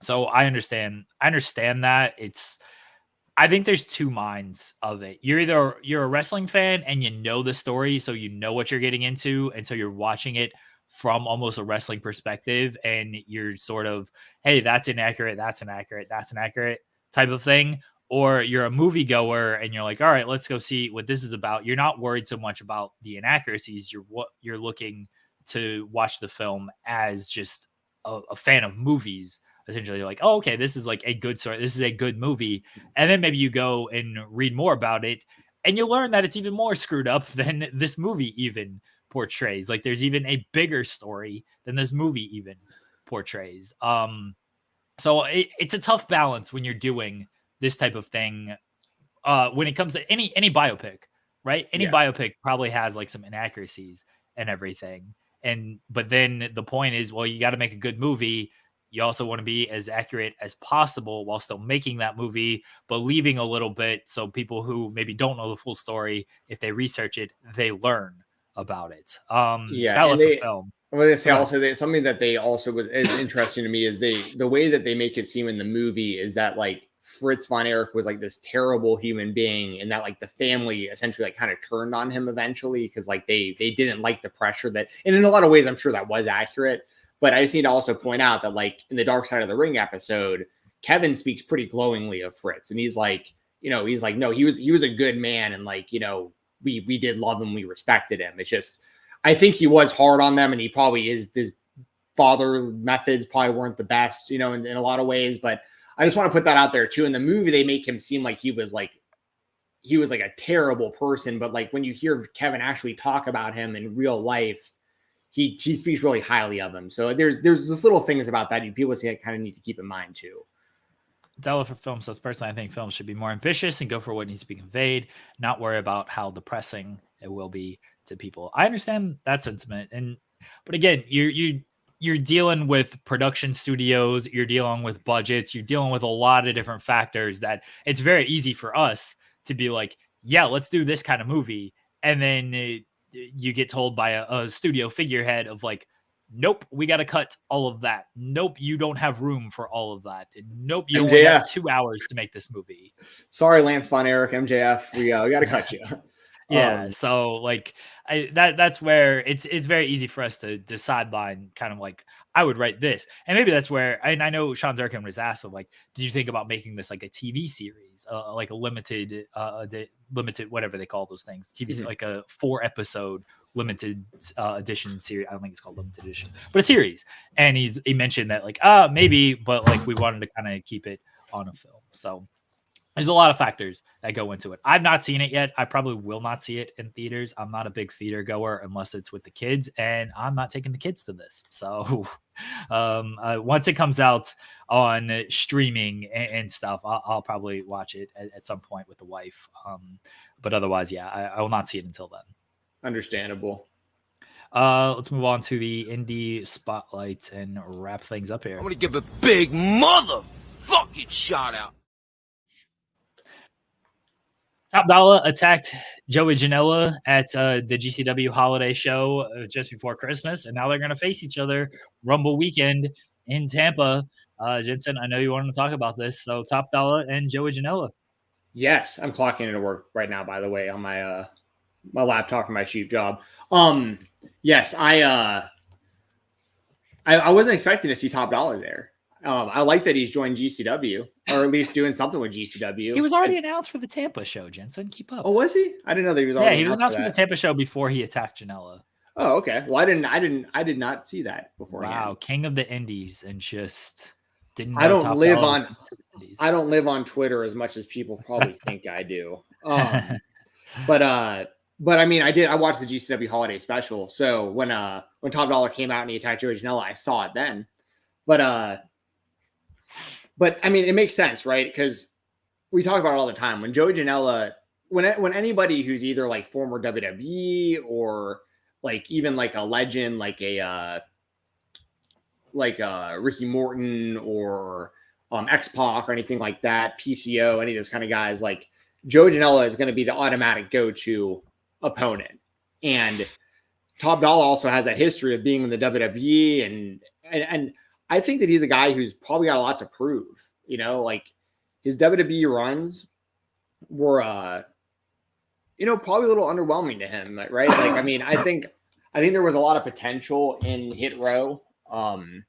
So I understand that. I think there's two minds of it. You're a wrestling fan and you know the story, so you know what you're getting into, and so you're watching it from almost a wrestling perspective, and you're sort of, hey, that's inaccurate type of thing. Or you're a moviegoer and you're like, all right, let's go see what this is about. You're not worried so much about the inaccuracies. You're looking to watch the film as just a fan of movies. Essentially, like, oh, okay, this is like a good story. This is a good movie. And then maybe you go and read more about it and you learn that it's even more screwed up than this movie even portrays. Like there's even a bigger story than this movie even portrays. So it's a tough balance when you're doing this type of thing. When it comes to any biopic, right? Any biopic probably has like some inaccuracies and everything. But then the point is, well, you got to make a good movie. You also want to be as accurate as possible while still making that movie, but leaving a little bit so people who maybe don't know the full story, if they research it, they learn about it. For film. I was gonna say also something that they also is interesting to me is the way that they make it seem in the movie is that like Fritz von Erich was like this terrible human being, and that like the family essentially like kind of turned on him eventually because like they didn't like the pressure that, and in a lot of ways I'm sure that was accurate. But I just need to also point out that, like, in the Dark Side of the Ring episode, Kevin speaks pretty glowingly of Fritz. And he's like, no, he was a good man. And, like, we did love him. We respected him. It's just, I think he was hard on them. And he probably is, his father methods probably weren't the best, in a lot of ways. But I just want to put that out there, too. In the movie, they make him seem like he was like a terrible person. But, like, when you hear Kevin actually talk about him in real life, he speaks really highly of him. So there's just little things about that people kind of need to keep in mind too. Dolla for film says, personally, I think films should be more ambitious and go for what needs to be conveyed, not worry about how depressing it will be to people. I understand that sentiment. But again, you're dealing with production studios, you're dealing with budgets, you're dealing with a lot of different factors that it's very easy for us to be like, yeah, let's do this kind of movie. And then you get told by a studio figurehead of like, nope, we got to cut all of that. Nope, you don't have room for all of that. Nope, you only have 2 hours to make this movie. Sorry, Lance Von Erich, MJF, we got to cut you. Yeah, so like that's where it's very easy for us to sideline kind of like I would write this, and maybe that's where and I know Sean Zirkin was asked of like, did you think about making this like a TV series, like a limited limited whatever they call those things, TV like a 4-episode limited edition series. I don't think it's called limited edition, but a series. And he mentioned that like maybe, but like we wanted to kind of keep it on a film, so. There's a lot of factors that go into it. I've not seen it yet. I probably will not see it in theaters. I'm not a big theater goer unless it's with the kids, and I'm not taking the kids to this. So once it comes out on streaming and stuff, I'll probably watch it at some point with the wife. But otherwise, yeah, I will not see it until then. Understandable. Let's move on to the indie spotlight and wrap things up here. I'm going to give a big motherfucking shout out. Top Dolla attacked Joey Janela at the GCW holiday show just before Christmas, and now they're going to face each other Rumble weekend in Tampa. Jensen, I know you wanted to talk about this. So Top Dolla and Joey Janela. Yes, I'm clocking into work right now, by the way, on my my laptop for my shoot job. Yes, I wasn't expecting to see Top Dolla there. I like that he's joined GCW, or at least doing something with GCW. He was already announced for the Tampa show, Jensen. Keep up. Oh, was he? I didn't know that he was already. Yeah, he was announced for the Tampa show before he attacked Janela. Oh, okay. Well, I did not see that before. Wow, king of the Indies, and just didn't. I don't live on Twitter as much as people probably think I do. But I mean, I watched the GCW holiday special. So when Top Dolla came out and he attacked Joey Janela, I saw it then. But I mean, it makes sense, right? Because we talk about it all the time. When Joey Janela, when anybody who's either like former WWE or like even like a legend, like a Ricky Morton or X-Pac or anything like that, PCO, any of those kind of guys, like Joey Janela is going to be the automatic go-to opponent. And Top Dolla also has that history of being in the WWE and I think that he's a guy who's probably got a lot to prove. You know, like his WWE runs were, probably a little underwhelming to him, right? Like, I mean, I think there was a lot of potential in Hit Row, and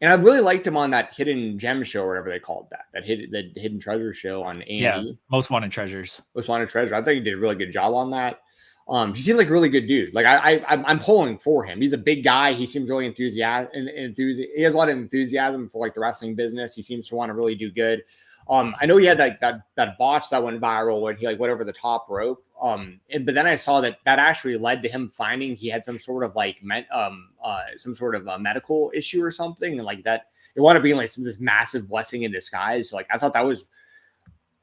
I really liked him on that Hidden Gem show, or whatever they called that Hidden Treasure show on A&E. Yeah, Most Wanted Treasures. Most Wanted Treasure. I think he did a really good job on that. He seemed like a really good dude. Like I'm pulling for him. He's a big guy. He seems really enthusiastic. He has a lot of enthusiasm for like the wrestling business. He seems to want to really do good. I know he had that botch that went viral when he like went over the top rope. But then I saw that actually led to him finding he had some sort of like medical issue or something, and like that it wound up being like this massive blessing in disguise. So like I thought that was.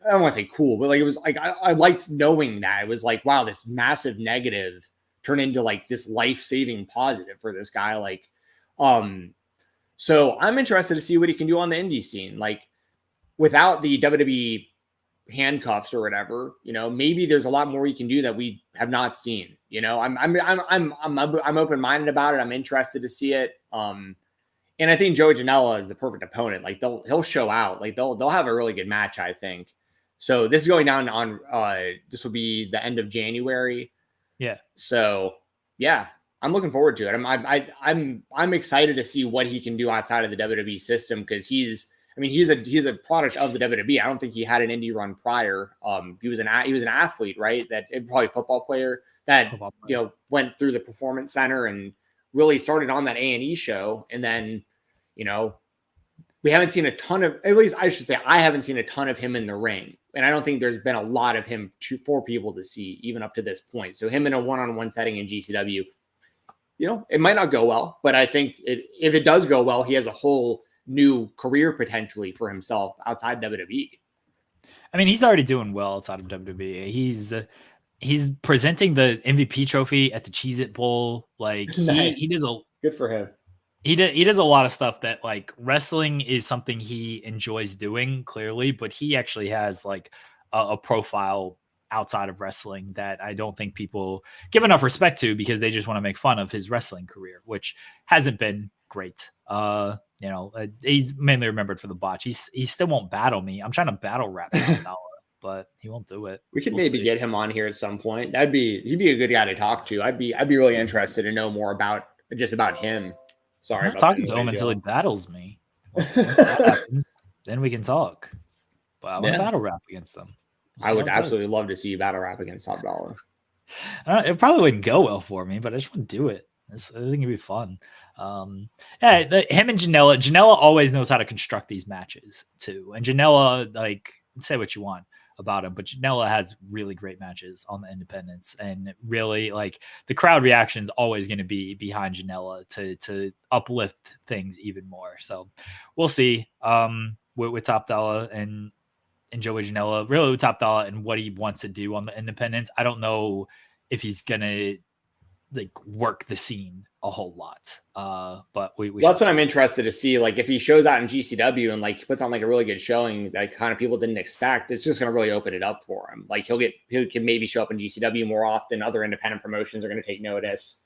I don't want to say cool, but like it was like I liked knowing that it was like, wow, this massive negative turned into like this life-saving positive for this guy. Like, so I'm interested to see what he can do on the indie scene. Like, without the WWE handcuffs or whatever, maybe there's a lot more he can do that we have not seen. I'm open-minded about it. I'm interested to see it. And I think Joey Janela is the perfect opponent. Like he'll show out. Like they'll have a really good match, I think. So this is going down on this will be the end of January. Yeah. So yeah, I'm looking forward to it. I'm excited to see what he can do outside of the WWE system, because he's a product of the WWE. I don't think he had an indie run prior. He was an athlete, right? Probably a football player that went through the Performance Center and really started on that A&E show, and then we haven't seen a ton of, at least I should say, I haven't seen a ton of him in the ring. And I don't think there's been a lot of him for people to see even up to this point. So him in a one-on-one setting in GCW, it might not go well, but I think if it does go well, he has a whole new career potentially for himself outside WWE. I mean, he's already doing well outside of WWE. He's presenting the MVP trophy at the Cheez-It Bowl. Like nice. he does good for him. He does a lot of stuff that like wrestling is something he enjoys doing, clearly, but he actually has like a profile outside of wrestling that I don't think people give enough respect to, because they just want to make fun of his wrestling career, which hasn't been great. He's mainly remembered for the botch. He still won't battle me. I'm trying to battle rap Dolla. but he won't do it. We could We'll maybe see. get him on here at some point. He'd be a good guy to talk to. I'd be really interested to know more about him. Sorry, I'm not about talking that to him noise, until he y'all. battles me. Once that happens, then we can talk. But I want to Yeah. battle rap against them. We'll I see would how it goes. absolutely love to see you battle rap against Top Dollar. It probably wouldn't go well for me, but I just want to do it. I think it'd be fun. Him and Janela always knows how to construct these matches too. And Janela, like, say what you want about him, but Janela has really great matches on the independents, and really, like, the crowd reaction is always going to be behind Janela to uplift things even more. So we'll see with Top Dollar and Joey Janela, really with Top Dollar and what he wants to do on the independents. I don't know if he's gonna like work the scene a whole lot. But we Well, that's shall what I'm see. interested to see. Like, if he shows out in GCW and like puts on like a really good showing that kind of people didn't expect, it's just going to really open it up for him. Like, he can maybe show up in GCW more often. Other independent promotions are going to take notice.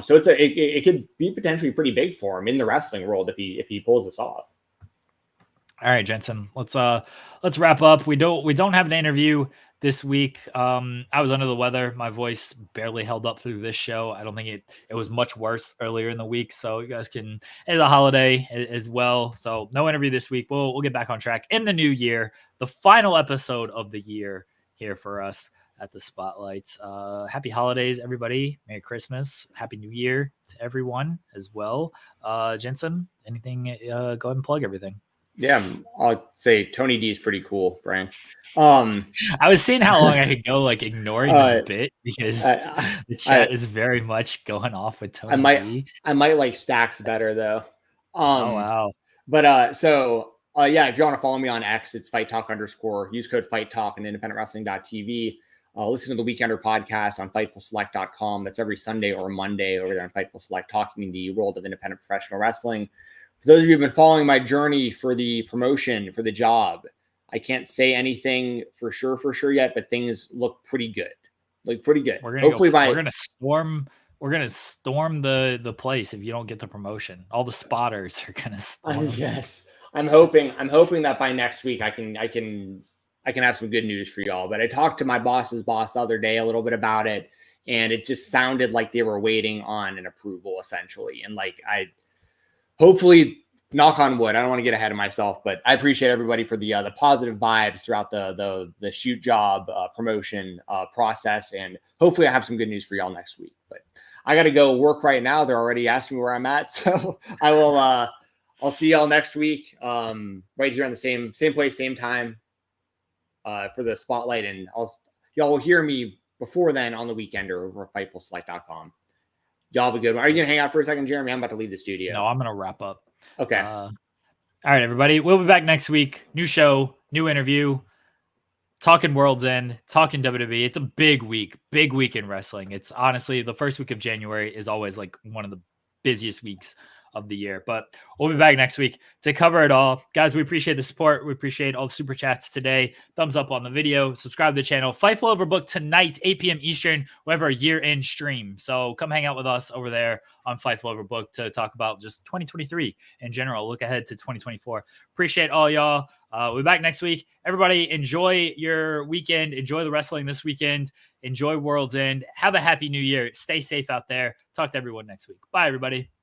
So it could be potentially pretty big for him in the wrestling world if he pulls this off. All right, Jensen, let's wrap up. We don't have an interview this week. I was under the weather. My voice barely held up through this show. I don't think it was much worse earlier in the week. So you guys can, it's a holiday as well. So no interview this week. We'll get back on track in the new year, the final episode of the year here for us at the Spotlights. Happy holidays, everybody. Merry Christmas. Happy New Year to everyone as well. Jensen, anything? Go ahead and plug everything. Yeah, I'll say Tony D is pretty cool, Frank. I was seeing how long I could go like ignoring this bit because the chat is very much going off with Tony D. I might like Stacks better though. Oh wow. But yeah, if you want to follow me on X, it's Fight Talk _ use code Fight Talk and independentwrestling.tv. Listen to the Weekender podcast on FightfulSelect.com. That's every Sunday or Monday over there on Fightful Select, talking in the world of independent professional wrestling. For those of you who've been following my journey for the promotion, for the job, I can't say anything for sure yet, but things look pretty good. We're gonna storm the place if you don't get the promotion. All the spotters are gonna storm. Yes. I'm hoping that by next week I can have some good news for y'all. But I talked to my boss's boss the other day a little bit about it, and it just sounded like they were waiting on an approval essentially. And like, hopefully, knock on wood, I don't want to get ahead of myself, but I appreciate everybody for the positive vibes throughout the shoot job promotion process, and hopefully I have some good news for y'all next week. But I got to go work right now. They're already asking me where I'm at, so I will. I'll see y'all next week, right here on the same place, same time, for the Spotlight, and y'all will hear me before then on the Weekender over at FightfulSelect.com. Y'all have a good one. Are you gonna hang out for a second, Jeremy? I'm about to leave the studio. No, I'm gonna wrap up. Okay. All right, everybody. We'll be back next week. New show, new interview. Talking Worlds End, talking WWE. It's a big week in wrestling. It's honestly the first week of January is always like one of the busiest weeks of the year, but we'll be back next week to cover it all. Guys, we appreciate the support. We appreciate all the super chats today. Thumbs up on the video, subscribe to the channel. Fightful Overbooked tonight, 8 p.m. Eastern. We have our year-end stream, so come hang out with us over there on Fightful Overbooked to talk about just 2023 in general. Look ahead to 2024. Appreciate all y'all. We'll be back next week. Everybody, enjoy your weekend. Enjoy the wrestling this weekend. Enjoy World's End. Have a happy new year. Stay safe out there. Talk to everyone next week. Bye, everybody.